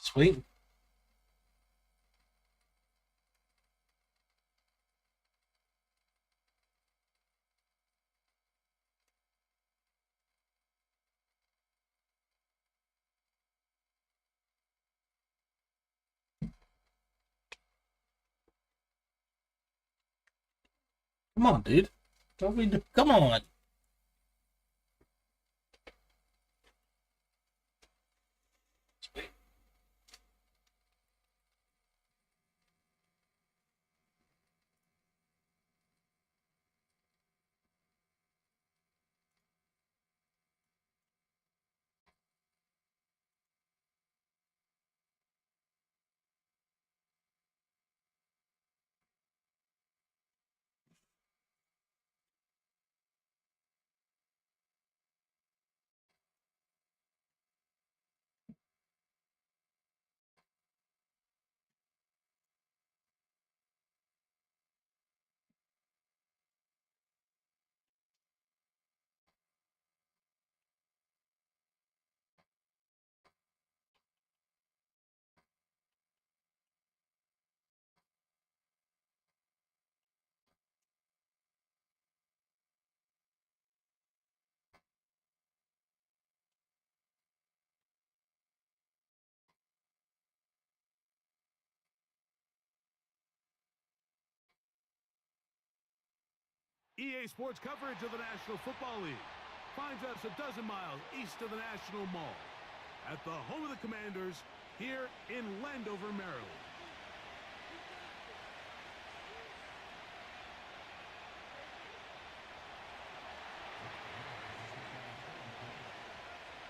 Sweet. Come on, dude. What we do? Come on. EA Sports coverage of the National Football League finds us a dozen miles east of the National Mall at the home of the Commanders here in Landover, Maryland.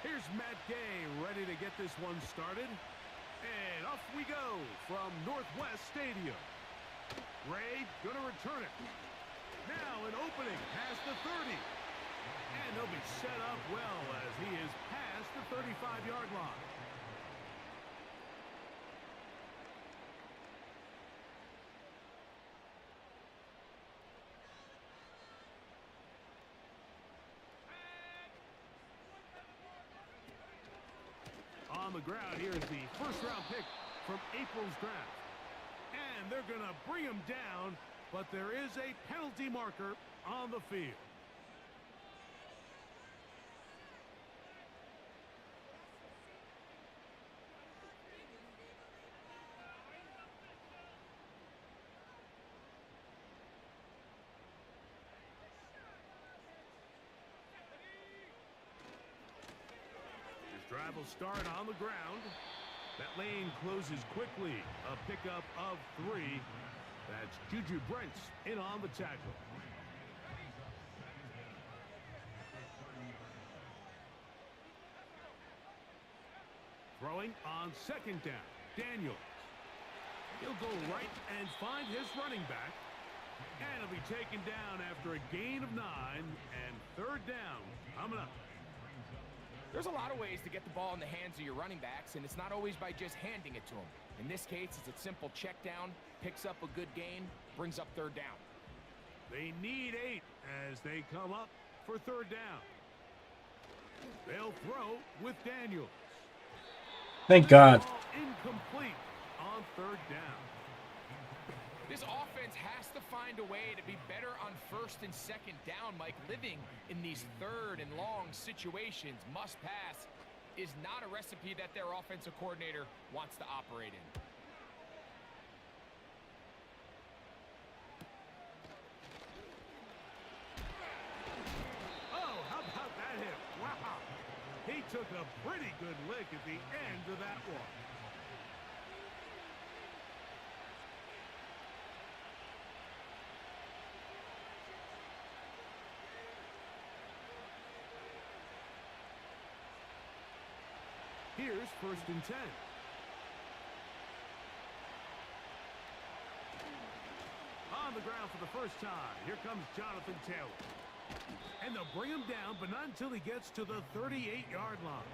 Here's Matt Gay ready to get this one started. And off we go from Northwest Stadium. Ray gonna return it. Now an opening past the 30. And he'll be set up well as he is past the 35-yard line. on the ground. Here's the first-round pick from April's draft. And they're going to bring him down, but there is a penalty marker on the field. Drive will start on the ground. That lane closes quickly. A pickup of 3. That's Juju Brents in on the tackle. Throwing on second down. Daniels. He'll go right and find his running back. And he'll be taken down after a gain of 9. And third down coming up. There's a lot of ways to get the ball in the hands of your running backs, and it's not always by just handing it to them. In this case, it's a simple check down, picks up a good gain, brings up third down. They need 8 as they come up for third down. They'll throw with Daniels. Thank God. Incomplete on third down. This offense has to find a way to be better on first and second down, Mike. Living in these third and long situations, must pass, is not a recipe that their offensive coordinator wants to operate in. Oh, how about that hit? Wow. He took a pretty good lick at the end of that one. Here's first and 10. On the ground for the first time. Here comes Jonathan Taylor. And they'll bring him down, but not until he gets to the 38-yard line.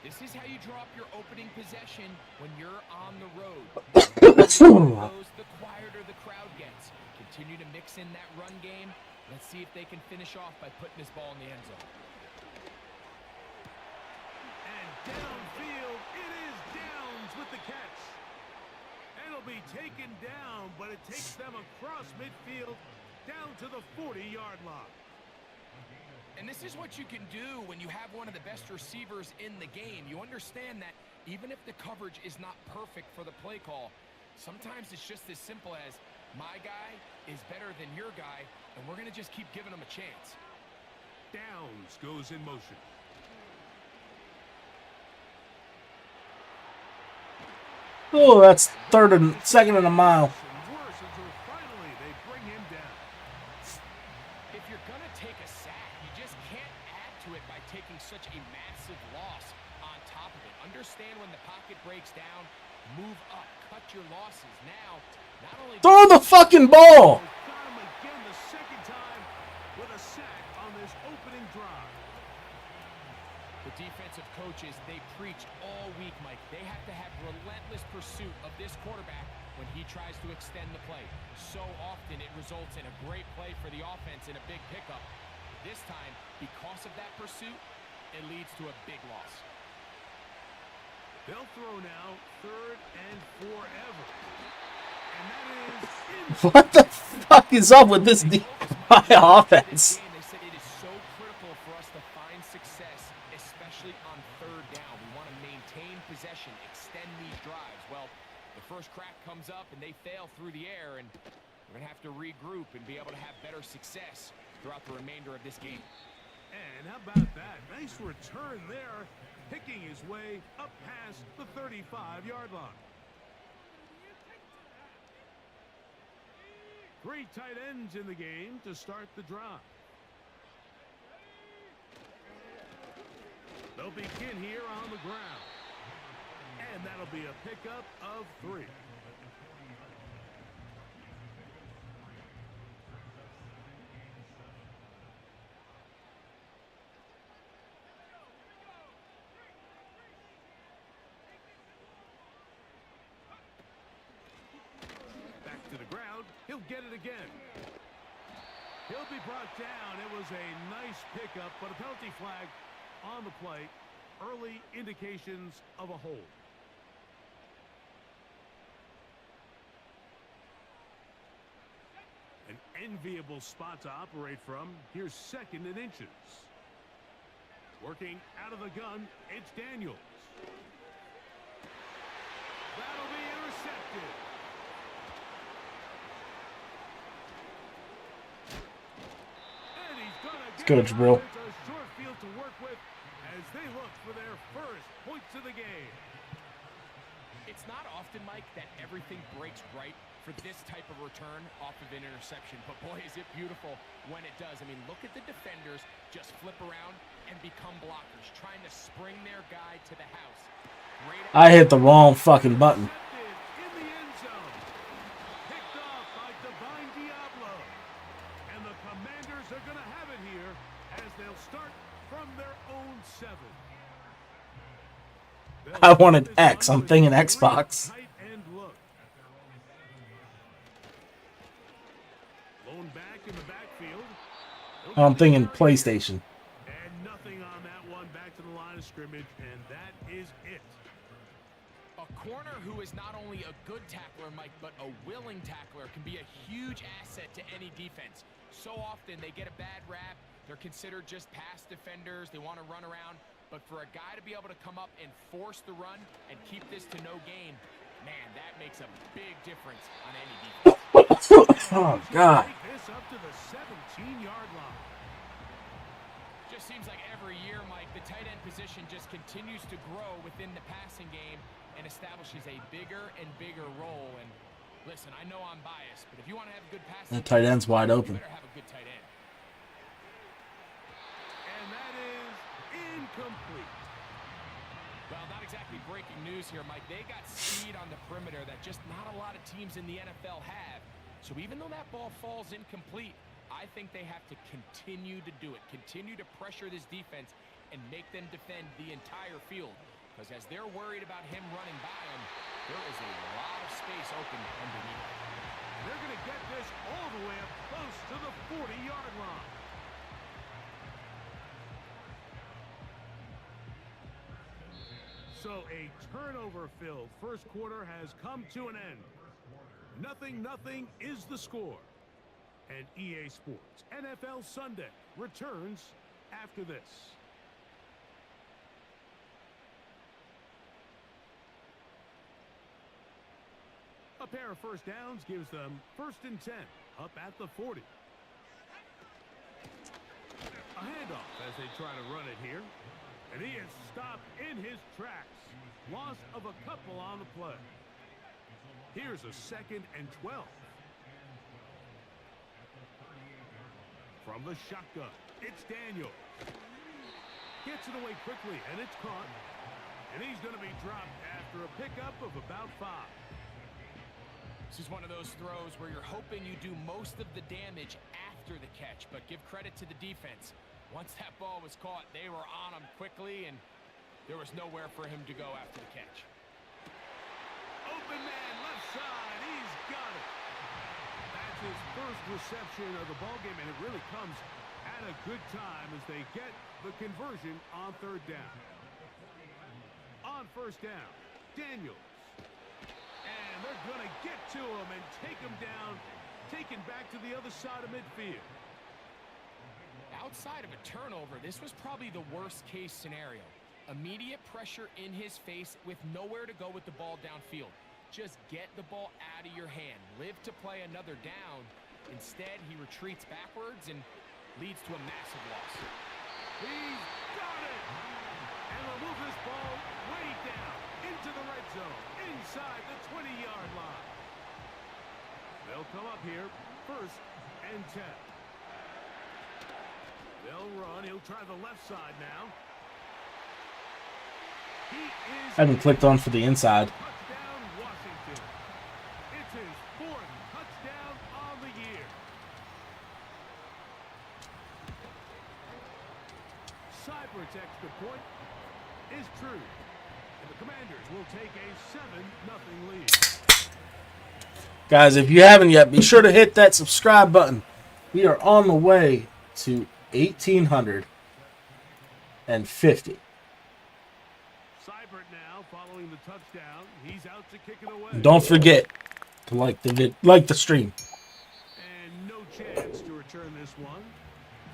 This is how you draw up your opening possession when you're on the road. The quieter the crowd gets. Continue to mix in that run game. Let's see if they can finish off by putting this ball in the end zone. Downfield, it is Downs with the catch. And it'll be taken down, but it takes them across midfield down to the 40-yard line. And this is what you can do when you have one of the best receivers in the game. You understand that even if the coverage is not perfect for the play call, sometimes it's just as simple as my guy is better than your guy, and we're going to just keep giving him a chance. Downs goes in motion. Oh, that's second and a mile. Worse until finally they bring him down. If you're going to take a sack, you just can't add to it by taking such a massive loss on top of it. Understand when the pocket breaks down, move up, cut your losses. Now, not only Throw the fucking ball. Got him again the second time with a sack on this opening drive. The defensive coaches, they preached all week, Mike. They have to have relentless pursuit of this quarterback when he tries to extend the play. So often it results in a great play for the offense and a big pickup. This time, because of that pursuit, it leads to a big loss. They'll throw now, third and forever. And that is What the fuck is up with this offense? They said it is so critical for us to find success, especially on third down. We want to maintain possession, extend these drives. Well, the first crack comes up and they fail through the air, and we're going to have to regroup and be able to have better success throughout the remainder of this game. And how about that? Nice return there, picking his way up past the 35-yard line. 3 tight ends in the game to start the drive. They'll begin here on the ground. And that'll be a pickup of 3. Back to the ground. He'll get it again. He'll be brought down. It was a nice pickup, but a penalty flag on the play. early indications of a hold. An enviable spot to operate from. Here's 2nd and inches. Working out of the gun, it's Daniels. That'll be intercepted. And he's gonna Let's go, Jabril. It's a short field to work with as they look for their first points of the game. It's not often, Mike, that everything breaks right for this type of return off of an interception. But boy, is it beautiful when it does. I mean, look at the defenders just flip around and become blockers, trying to spring their guy to the house. I hit the wrong fucking button. In the end zone. Picked off by Divine Diablo. And the Commanders are going to have it here as they'll start from their own 7. I wanted X. I'm thinking Xbox. Tight end look. Lone back in the backfield. I'm thinking PlayStation. And nothing on that one. Back to the line of scrimmage, and that is it. A corner who is not only a good tackler, Mike, but a willing tackler can be a huge asset to any defense. So often they get a bad rap. They're considered just pass defenders. They want to run around. But for a guy to be able to come up and force the run and keep this to no gain, man, that makes a big difference on any defense. Oh, God. Take this up to the 17-yard line. Just seems like every year, Mike, the tight end position just continues to grow within the passing game and establishes a bigger and bigger role. And listen, I know I'm biased, but if you want to have a good passing The tight end's wide game, open. you better have a good tight end. And that is incomplete. Well, not exactly breaking news here, Mike. They got speed on the perimeter that just not a lot of teams in the NFL have. So even though that ball falls incomplete, I think they have to continue to do it. Continue to pressure this defense and make them defend the entire field. Because as they're worried about him running by them, there is a lot of space open underneath. They're going to get this all the way up close to the 40-yard line. So a turnover-filled first quarter has come to an end. 0-0 is the score. And EA Sports NFL Sunday returns after this. A pair of first downs gives them 1st and 10 up at the 40. A handoff as they try to run it here. And he is stopped in his tracks. Loss of a couple on the play. Here's a 2nd and 12. From the shotgun, it's Daniel. Gets it away quickly, and it's caught. And he's going to be dropped after a pickup of about 5. This is one of those throws where you're hoping you do most of the damage after the catch, but give credit to the defense. Once that ball was caught, they were on him quickly, and there was nowhere for him to go after the catch. Open man, left side, he's got it. That's his first reception of the ballgame, and it really comes at a good time as they get the conversion on 3rd down. On 1st down, Daniels. And they're going to get to him and take him down, taken back to the other side of midfield. Outside of a turnover, this was probably the worst-case scenario. Immediate pressure in his face with nowhere to go with the ball downfield. Just get the ball out of your hand. Live to play another down. Instead, he retreats backwards and leads to a massive loss. He's got it! And will move this ball way down into the red zone, inside the 20-yard line. They'll come up here, 1st and 10. They'll run. He'll try the left side now. I haven't clicked on for the inside. Touchdown, Washington. It's his 4th touchdown on the year. Seibert's extra point is true. And the Commanders will take a 7-0 lead. Guys, if you haven't yet, be sure to hit that subscribe button. We are on the way to 1,850. Following the touchdown, he's out to kick it away. Don't forget to like the stream. And no chance to return this one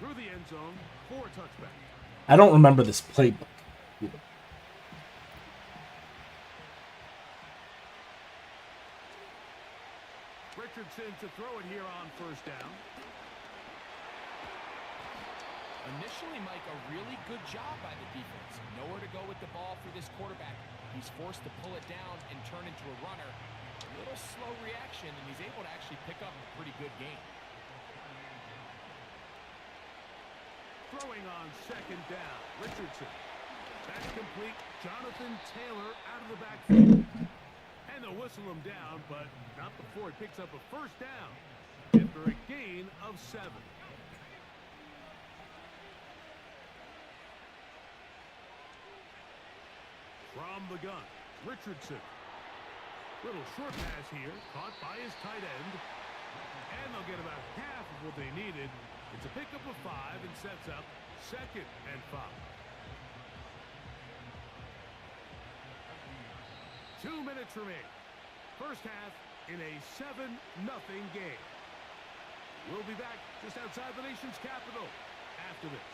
through the end zone for a touchback. I don't remember this playbook. Richardson to throw it here on first down. Initially, Mike, a really good job by the defense. Nowhere to go with the ball for this quarterback. He's forced to pull it down and turn into a runner. A little slow reaction, and he's able to actually pick up a pretty good game. Throwing on second down, Richardson. That's complete. Jonathan Taylor out of the backfield. And they'll whistle him down, but not before he picks up a first down after a gain of 7. From the gun, Richardson. Little short pass here, caught by his tight end. And they'll get about half of what they needed. It's a pickup of 5 and sets up 2nd and 5. 2 minutes remain. First half in a 7-0 game. We'll be back just outside the nation's capital after this.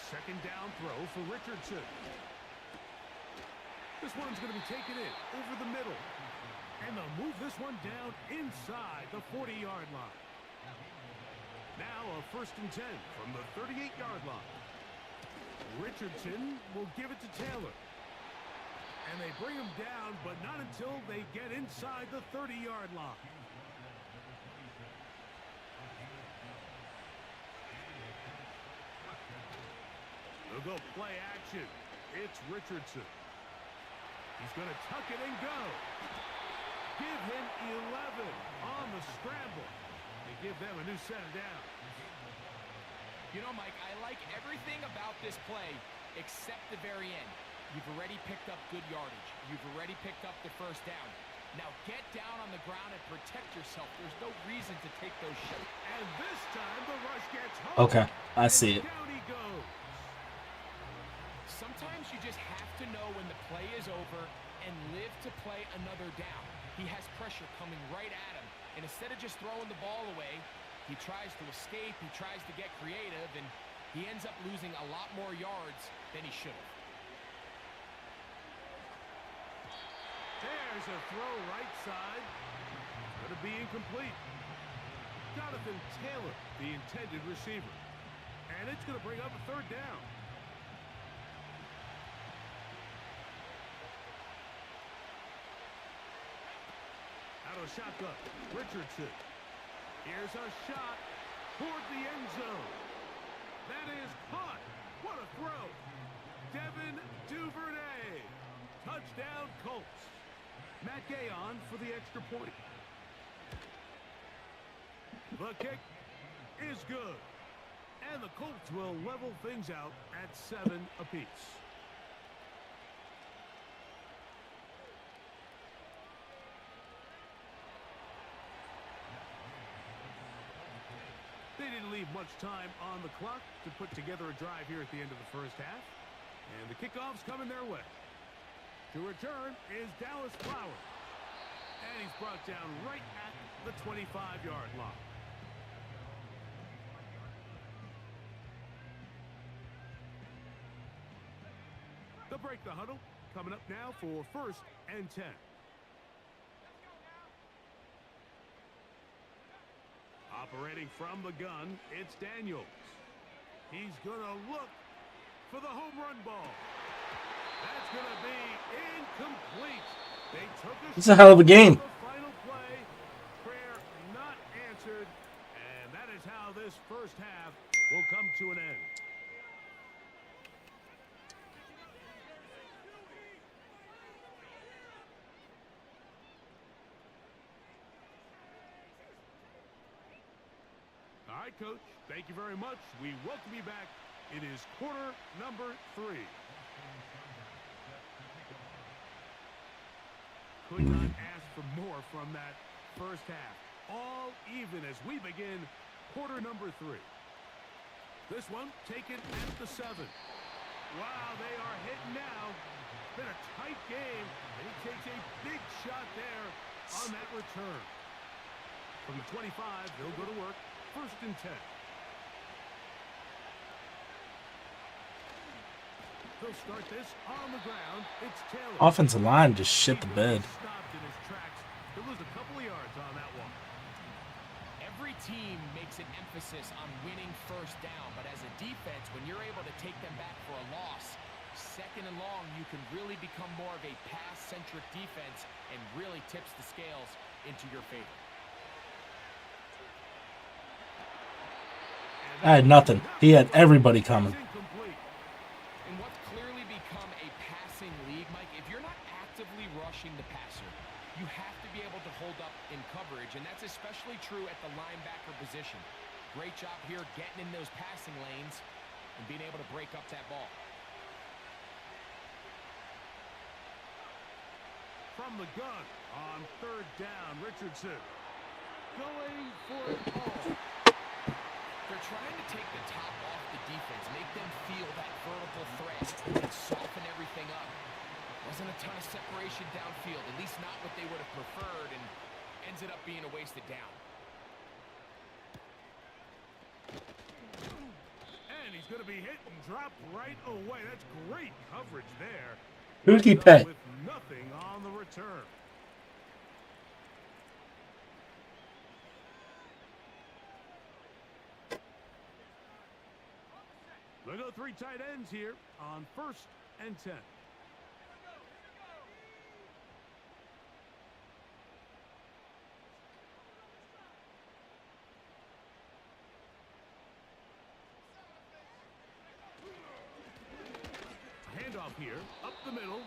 Second down throw for Richardson. This one's going to be taken in over the middle. And they'll move this one down inside the 40-yard line. Now a 1st and 10 from the 38-yard line. Richardson will give it to Taylor. And they bring him down, but not until they get inside the 30-yard line. They'll go play action. It's Richardson. He's going to tuck it and go. Give him 11 on the scramble. They give them a new set of downs. You know, Mike, I like everything about this play except the very end. You've already picked up good yardage. You've already picked up the first down. Now get down on the ground and protect yourself. There's no reason to take those shots. And this time the rush gets home. Okay, I see it. Down he goes. Sometimes you just have to know when the play is over and live to play another down. He has pressure coming right at him, and instead of just throwing the ball away, he tries to escape, he tries to get creative, and he ends up losing a lot more yards than he should have. There's a throw right side. Going to be incomplete. Jonathan Taylor, the intended receiver. And it's going to bring up a 3rd down. Out of shotgun, Richardson. Here's a shot toward the end zone. That is caught. What a throw. Devin Duvernay. Touchdown, Colts. Matt Gay on for the extra point. The kick is good. And the Colts will level things out at 7 apiece. They didn't leave much time on the clock to put together a drive here at the end of the first half. And the kickoff's coming their way. To return is Dallas Flowers. And he's brought down right at the 25-yard line. They'll break the huddle. Coming up now for 1st and 10. Operating from the gun, it's Daniels. He's going to look for the home run ball. That's going to be incomplete. They took It's a hell of a game. the final play. Prayer not answered. And that is how this first half will come to an end. All right, Coach. Thank you very much. We welcome you back. It is quarter number 3. Could not ask for more from that first half. All even as we begin quarter number 3. This one taken at the 7. Wow, they are hitting now. It's been a tight game, and he takes a big shot there on that return. From the 25, they'll go to work. 1st and 10. They'll start this on the ground. It's Taylor. Offensive line just shit the bed. Stopped in his tracks. He'll lose a couple of yards on that one. Every team makes an emphasis on winning 1st down, but as a defense, when you're able to take them back for a loss, 2nd and long, you can really become more of a pass-centric defense and really tips the scales into your favor. I had nothing. He had everybody coming. In what's clearly become a passing league, Mike, if you're not actively rushing the passer, you have to be able to hold up in coverage, and that's especially true at the linebacker position. Great job here getting in those passing lanes and being able to break up that ball. From the gun on 3rd down, Richardson going for it all. They're trying to take the top off the defense, make them feel that vertical threat, and soften everything up. Wasn't a ton of separation downfield, at least not what they would have preferred, and ended up being a wasted down. And he's going to be hit and dropped right away. That's great coverage there. Who'd he pay? With nothing on the return. They'll go 3 tight ends here on 1st and 10. Handoff here, up the middle.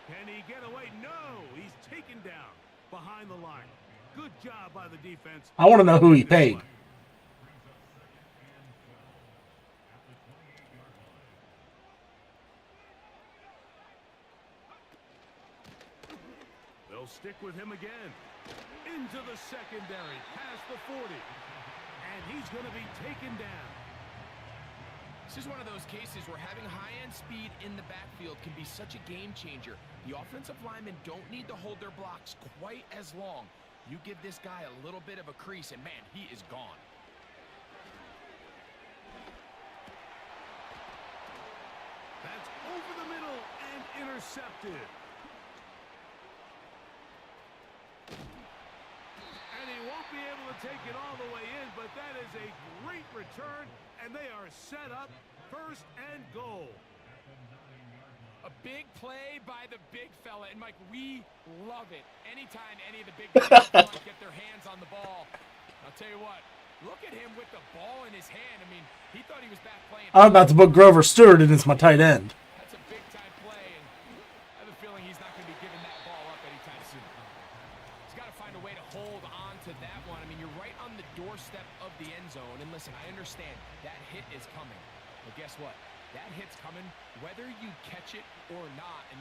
Can he get away? No, he's taken down behind the line. Good job by the defense. I want to know who he paid. They'll stick with him again. Into the secondary, past the 40. And he's going to be taken down. This is one of those cases where having high-end speed in the backfield can be such a game changer. The offensive linemen don't need to hold their blocks quite as long. You give this guy a little bit of a crease, and man, he is gone. That's over the middle and intercepted. And he won't be able to take it all the way in, but that is a great return, and they are set up 1st and goal. A big play by the big fella, and Mike, we love it. Anytime any of the big guys get their hands on the ball, I'll tell you what, look at him with the ball in his hand. I mean, he thought he was back playing. I'm about to put Grover Stewart in as my tight end. That's a big-time play, and I have a feeling he's not going to be giving that ball up anytime soon. He's got to find a way to hold on to that one. I mean, you're right on the doorstep of the end zone, and listen, I understand that hit is coming, but guess what? That hit's coming whether you catch it or not, and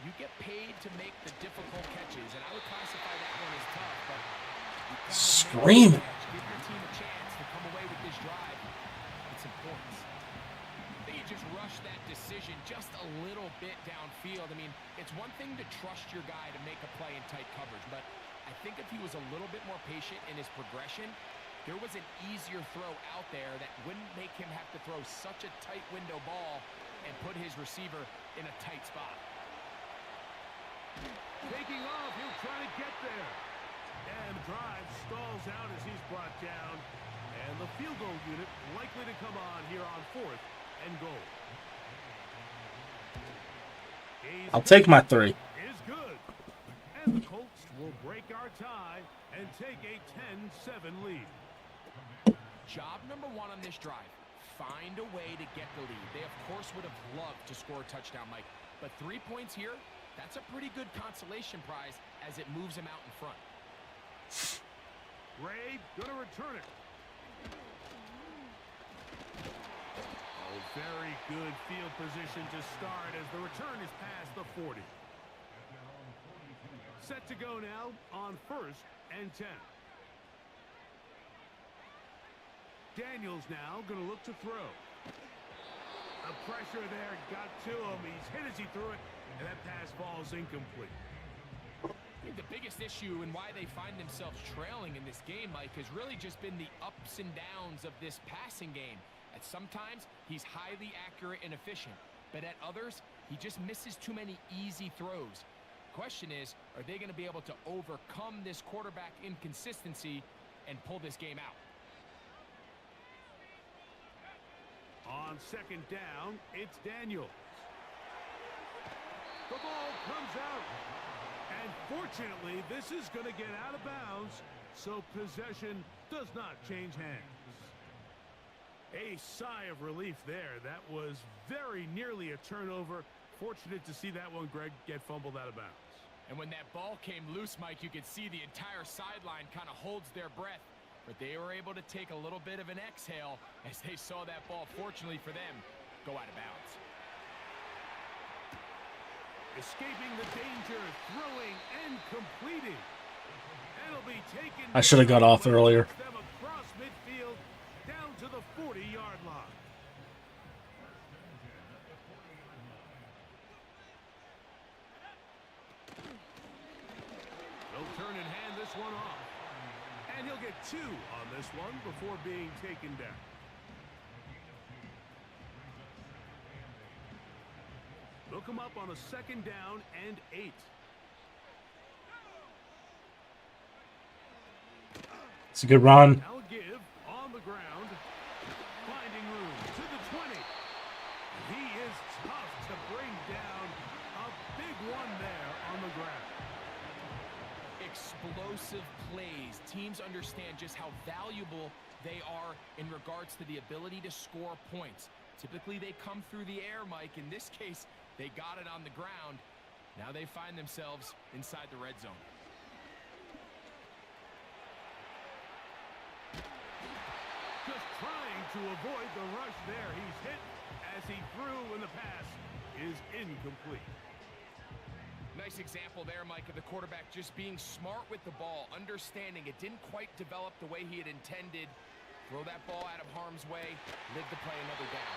you get paid to make the difficult catches, and I would classify that one as tough, but Screaming. give your team a chance to come away with this drive. It's important. I think you just rush that decision just a little bit downfield. I mean, it's one thing to trust your guy to make a play in tight coverage, but I think if he was a little bit more patient in his progression, there was an easier throw out there that wouldn't make him have to throw such a tight window ball and put his receiver in a tight spot. Taking off, he'll try to get there. And the drive stalls out as he's brought down. And the field goal unit likely to come on here on 4th and goal. I'll take my 3. Is good. And the Colts will break our tie and take a 10-7 lead. Job number 1 on this drive, find a way to get the lead. They, of course, would have loved to score a touchdown, Mike. But 3 points here, that's a pretty good consolation prize as it moves him out in front. Gray going to return it. Oh, very good field position to start as the return is past the 40. Set to go now on 1st and 10. Daniels now going to look to throw. The pressure there got to him. He's hit as he threw it, and that pass falls incomplete. I think the biggest issue and why they find themselves trailing in this game, Mike, has really just been the ups and downs of this passing game. At sometimes, he's highly accurate and efficient, but at others, he just misses too many easy throws. Question is, are they going to be able to overcome this quarterback inconsistency and pull this game out? On second down, it's Daniels. The ball comes out. And fortunately, this is going to get out of bounds, so possession does not change hands. A sigh of relief there. That was very nearly a turnover. Fortunate to see that one, Greg, get fumbled out of bounds. And when that ball came loose, Mike, you could see the entire sideline kind of holds their breath. But they were able to take a little bit of an exhale as they saw that ball, fortunately for them, go out of bounds. Escaping the danger, throwing and completing. It'll be taken. I should have got off earlier. Them across midfield down to the 40-yard line. They'll turn and hand this one off. And he'll get 2 on this one before being taken down. They'll come up on a second down and 8. It's a good run. Now give on the ground, finding room to the 20. He is tough to bring down. A big one there on the ground. Explosive plays. Teams understand just how valuable they are in regards to the ability to score points. Typically, they come through the air, Mike. In this case, they got it on the ground. Now they find themselves inside the red zone. Just trying to avoid the rush there. He's hit as he threw, and the pass is incomplete. Nice example there, Mike, of the quarterback just being smart with the ball, understanding it didn't quite develop the way he had intended. Throw that ball out of harm's way, live to play another down.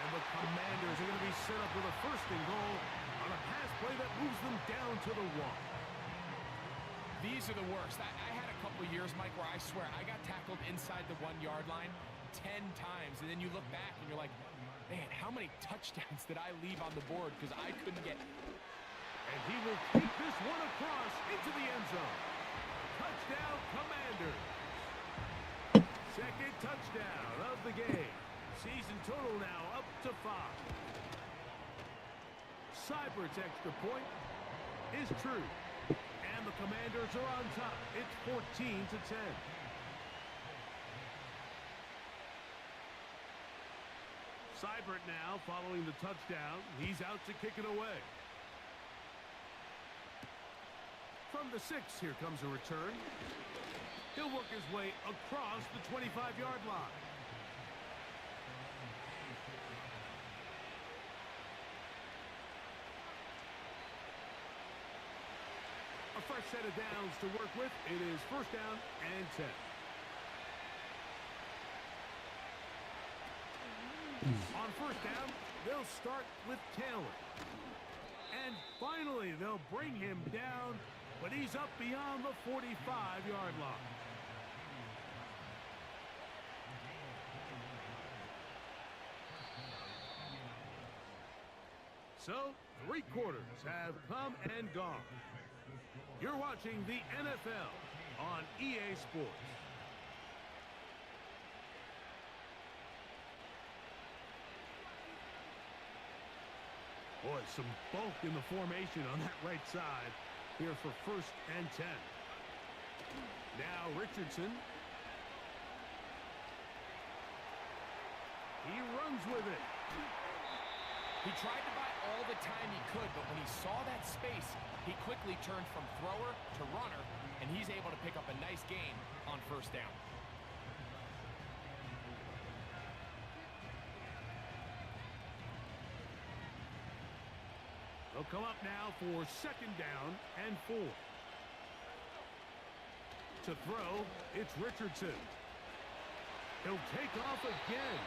And the Commanders are going to be set up with a 1st and goal on a pass play that moves them down to the 1. These are the worst. I had a couple years, Mike, where I swear I got tackled inside the 1-yard line 10 times, and then you look back and you're like, man, how many touchdowns did I leave on the board because I couldn't get... And he will keep this one across into the end zone. Touchdown, Commanders. Second touchdown of the game. Season total now up to 5. Seibert's extra point is true. And the Commanders are on top. It's 14-10. Seibert now following the touchdown. He's out to kick it away. From the 6, here comes a return. He'll work his way across the 25-yard line. A fresh set of downs to work with. It is 1st down and 10. On 1st down, they'll start with Taylor. And finally, they'll bring him down, but he's up beyond the 45-yard line. So, 3 quarters have come and gone. You're watching the NFL on EA Sports. Boy, some bulk in the formation on that right side here for 1st and 10. Now Richardson. He runs with it. He tried to buy all the time he could, but when he saw that space, he quickly turned from thrower to runner, and he's able to pick up a nice gain on 1st down. They'll come up now for 2nd down and 4. To throw, it's Richardson. He'll take off again.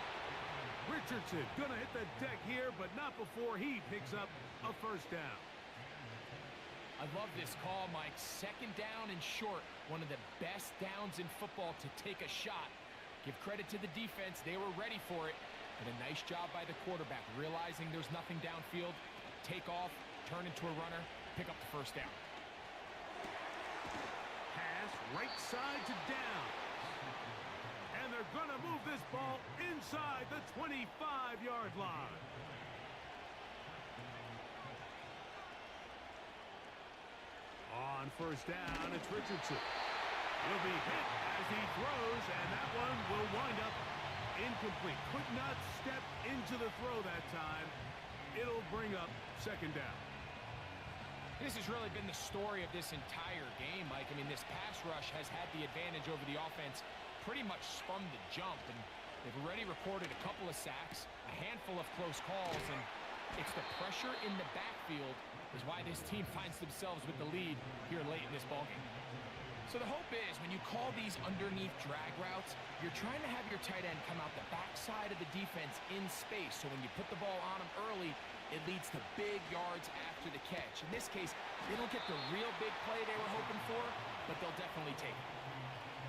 Richardson gonna hit the deck here, but not before he picks up a first down. I love this call, Mike. Second down and short. One of the best downs in football to take a shot. Give credit to the defense. They were ready for it. And a nice job by the quarterback, realizing there's nothing downfield. Take off, turn into a runner, pick up the first down. Pass right side to down. And they're going to move this ball inside the 25-yard line. On first down, it's Richardson. He'll be hit as he throws, and that one will wind up incomplete. Could not step into the throw that time. It'll bring up second down. This has really been the story of this entire game, Mike. I mean, this pass rush has had the advantage over the offense pretty much from the jump, and they've already recorded a couple of sacks, a handful of close calls, and it's the pressure in the backfield is why this team finds themselves with the lead here late in this ballgame. So the hope is when you call these underneath drag routes, you're trying to have your tight end come out the backside of the defense in space. So when you put the ball on him early, it leads to big yards after the catch. In this case, they don't get the real big play they were hoping for, but they'll definitely take it.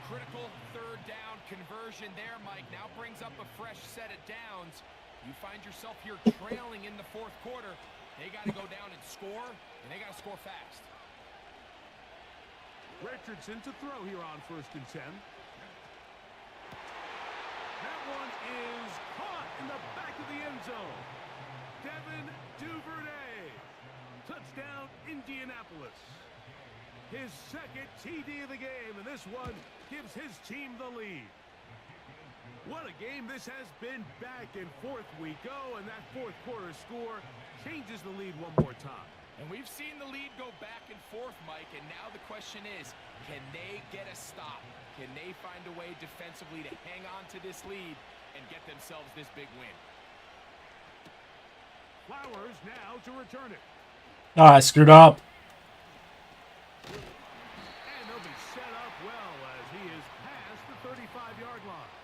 Critical third down conversion there, Mike. Now brings up a fresh set of downs. You find yourself here trailing in the fourth quarter. They got to go down and score, and they got to score fast. Richardson to throw here on first and 10. That one is caught in the back of the end zone. Devin Duvernay. Touchdown, Indianapolis. His second TD of the game, and this one gives his team the lead. What a game this has been. Back and forth we go, and that fourth quarter score changes the lead one more time. And we've seen the lead go back and forth, Mike, and now the question is, can they get a stop? Can they find a way defensively to hang on to this lead and get themselves this big win? Flowers now to return it. I screwed up. And they'll be set up well as he is past the 35-yard line.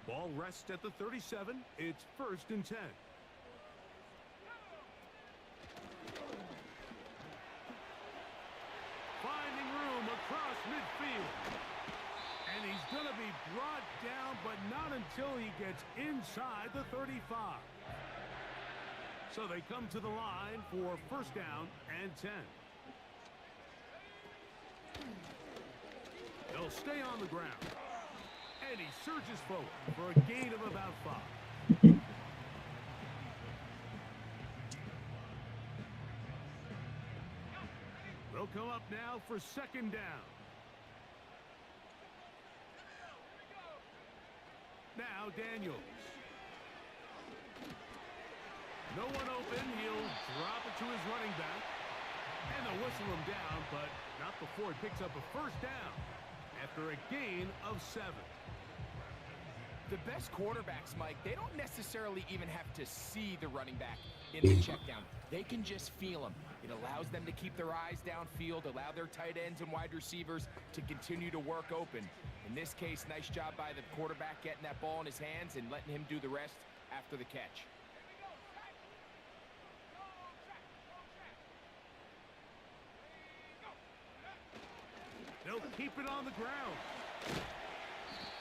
Ball rests at the 37. It's first and 10. Finding room across midfield. And he's going to be brought down, but not until he gets inside the 35. So they come to the line for first down and 10. They'll stay on the ground. And he surges forward for a gain of about 5. They'll come up now for second down. Now Daniels. No one open. He'll drop it to his running back. And they'll whistle him down, but not before he picks up a first down after a gain of 7. The best quarterbacks, Mike, they don't necessarily even have to see the running back in the check down. They can just feel him. It allows them to keep their eyes downfield, allow their tight ends and wide receivers to continue to work open. In this case, nice job by the quarterback getting that ball in his hands and letting him do the rest after the catch. They'll keep it on the ground.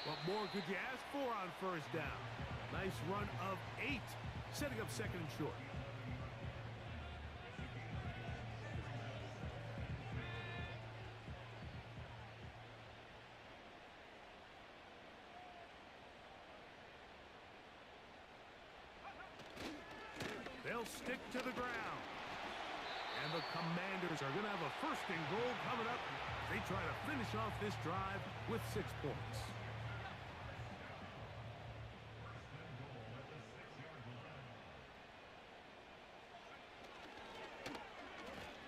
What more could you ask for on first down? Nice run of 8, setting up second and short. They'll stick to the ground. And the Commanders are going to have a first and goal coming up. They try to finish off this drive with 6 points.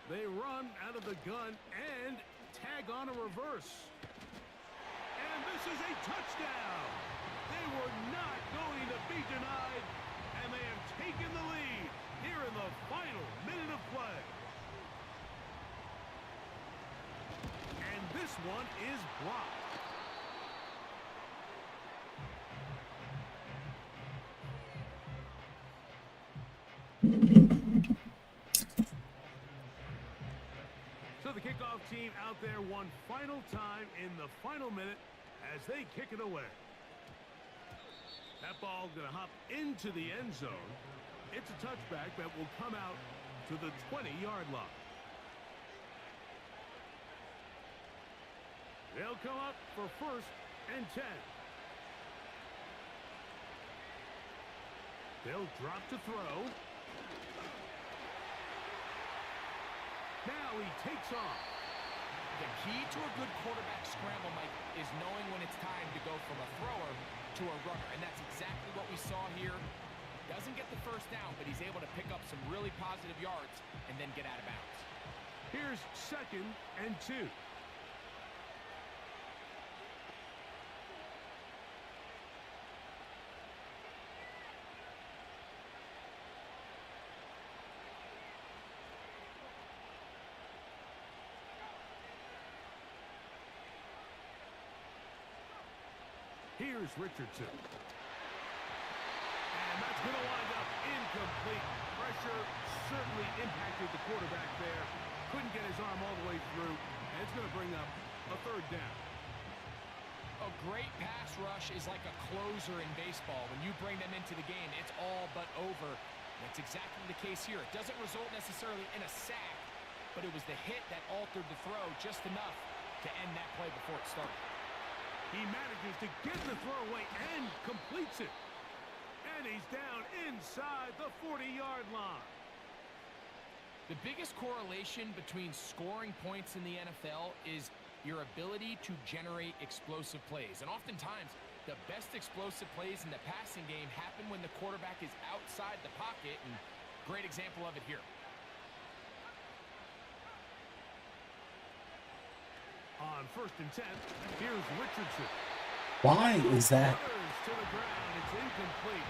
They run out of the gun and tag on a reverse. And this is a touchdown. They were not going to be denied, and they have taken the lead here in the final minute of play. And this one is blocked. So the kickoff team out there one final time in the final minute as they kick it away. That ball going to hop into the end zone. It's a touchback that will come out to the 20-yard line. They'll come up for 1st and 10. They'll drop to throw. Now he takes off. The key to a good quarterback scramble, Mike, is knowing when it's time to go from a thrower to a runner. And that's exactly what we saw here. Doesn't get the first down, but he's able to pick up some really positive yards and then get out of bounds. Here's 2nd and 2. Here's Richardson. And that's going to wind up incomplete. Pressure certainly impacted the quarterback there. Couldn't get his arm all the way through. And it's going to bring up a 3rd down. A great pass rush is like a closer in baseball. When you bring them into the game, it's all but over. That's exactly the case here. It doesn't result necessarily in a sack, but it was the hit that altered the throw just enough to end that play before it started. He manages to get the throw away and completes it. And he's down inside the 40-yard line. The biggest correlation between scoring points in the NFL is your ability to generate explosive plays. And oftentimes, the best explosive plays in the passing game happen when the quarterback is outside the pocket. And great example of it here. On 1st and 10, here's Richardson. Why is that? To the ground, it's incomplete.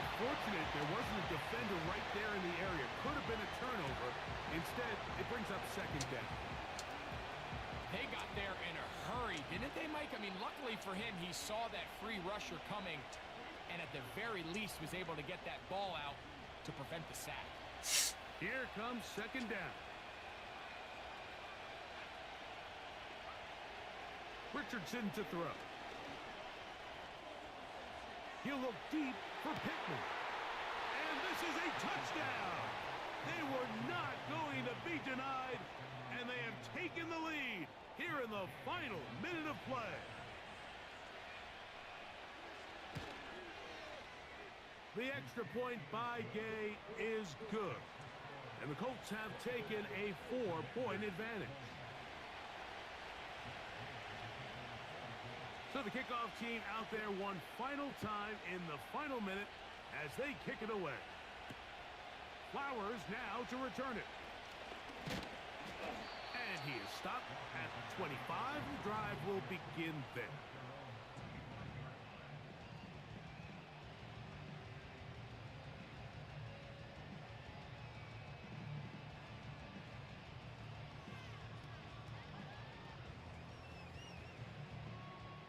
Unfortunate, there wasn't a defender right there in the area. Could have been a turnover. Instead, it brings up 2nd down. They got there in a hurry, didn't they, Mike? I mean, luckily for him, he saw that free rusher coming, and at the very least was able to get that ball out to prevent the sack. Here comes 2nd down. Richardson to throw. He'll look deep for Pittman. And this is a touchdown. They were not going to be denied, and they have taken the lead here in the final minute of play. The extra point by Gay is good, and the Colts have taken a 4-point advantage. So the kickoff team out there one final time in the final minute as they kick it away. Flowers now to return it. And he is stopped at the 25. The drive will begin there.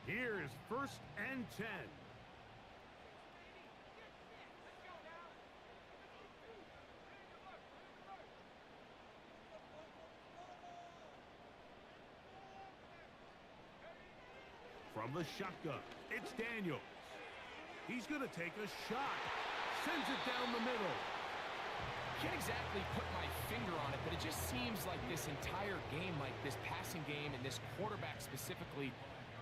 Here is 1st and 10. From the shotgun, it's Daniels. He's going to take a shot. Sends it down the middle. Can't exactly put my finger on it, but it just seems like this entire game, like this passing game and this quarterback specifically,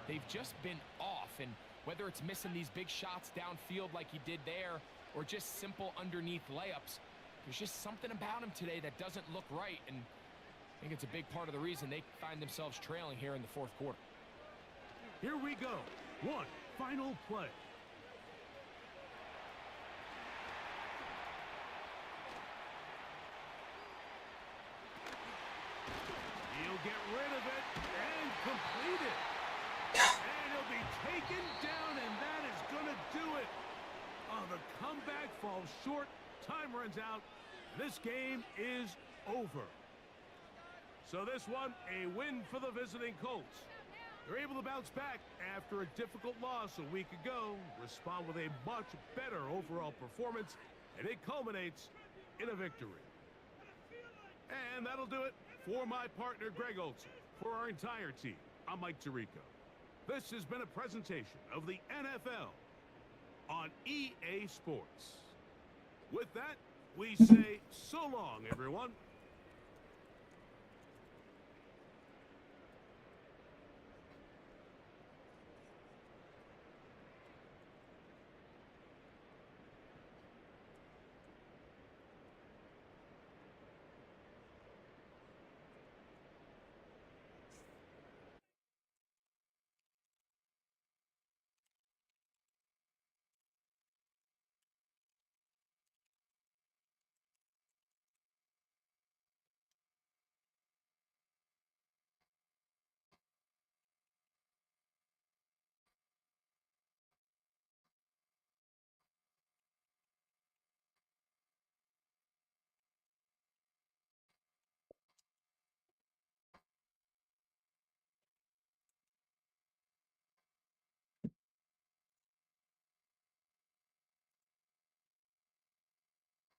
they've just been off. And whether it's missing these big shots downfield like he did there or just simple underneath layups, there's just something about him today that doesn't look right. And I think it's a big part of the reason they find themselves trailing here in the 4th quarter. Here we go. One final play. He'll get rid of it and complete it. And he'll be taken down, and that is going to do it. Oh, the comeback falls short. Time runs out. This game is over. So this one, a win for the visiting Colts. They're able to bounce back after a difficult loss a week ago, respond with a much better overall performance, and it culminates in a victory. And that'll do it for my partner, Greg Olson. For our entire team, I'm Mike Tirico. This has been a presentation of the NFL on EA Sports. With that, we say so long, everyone.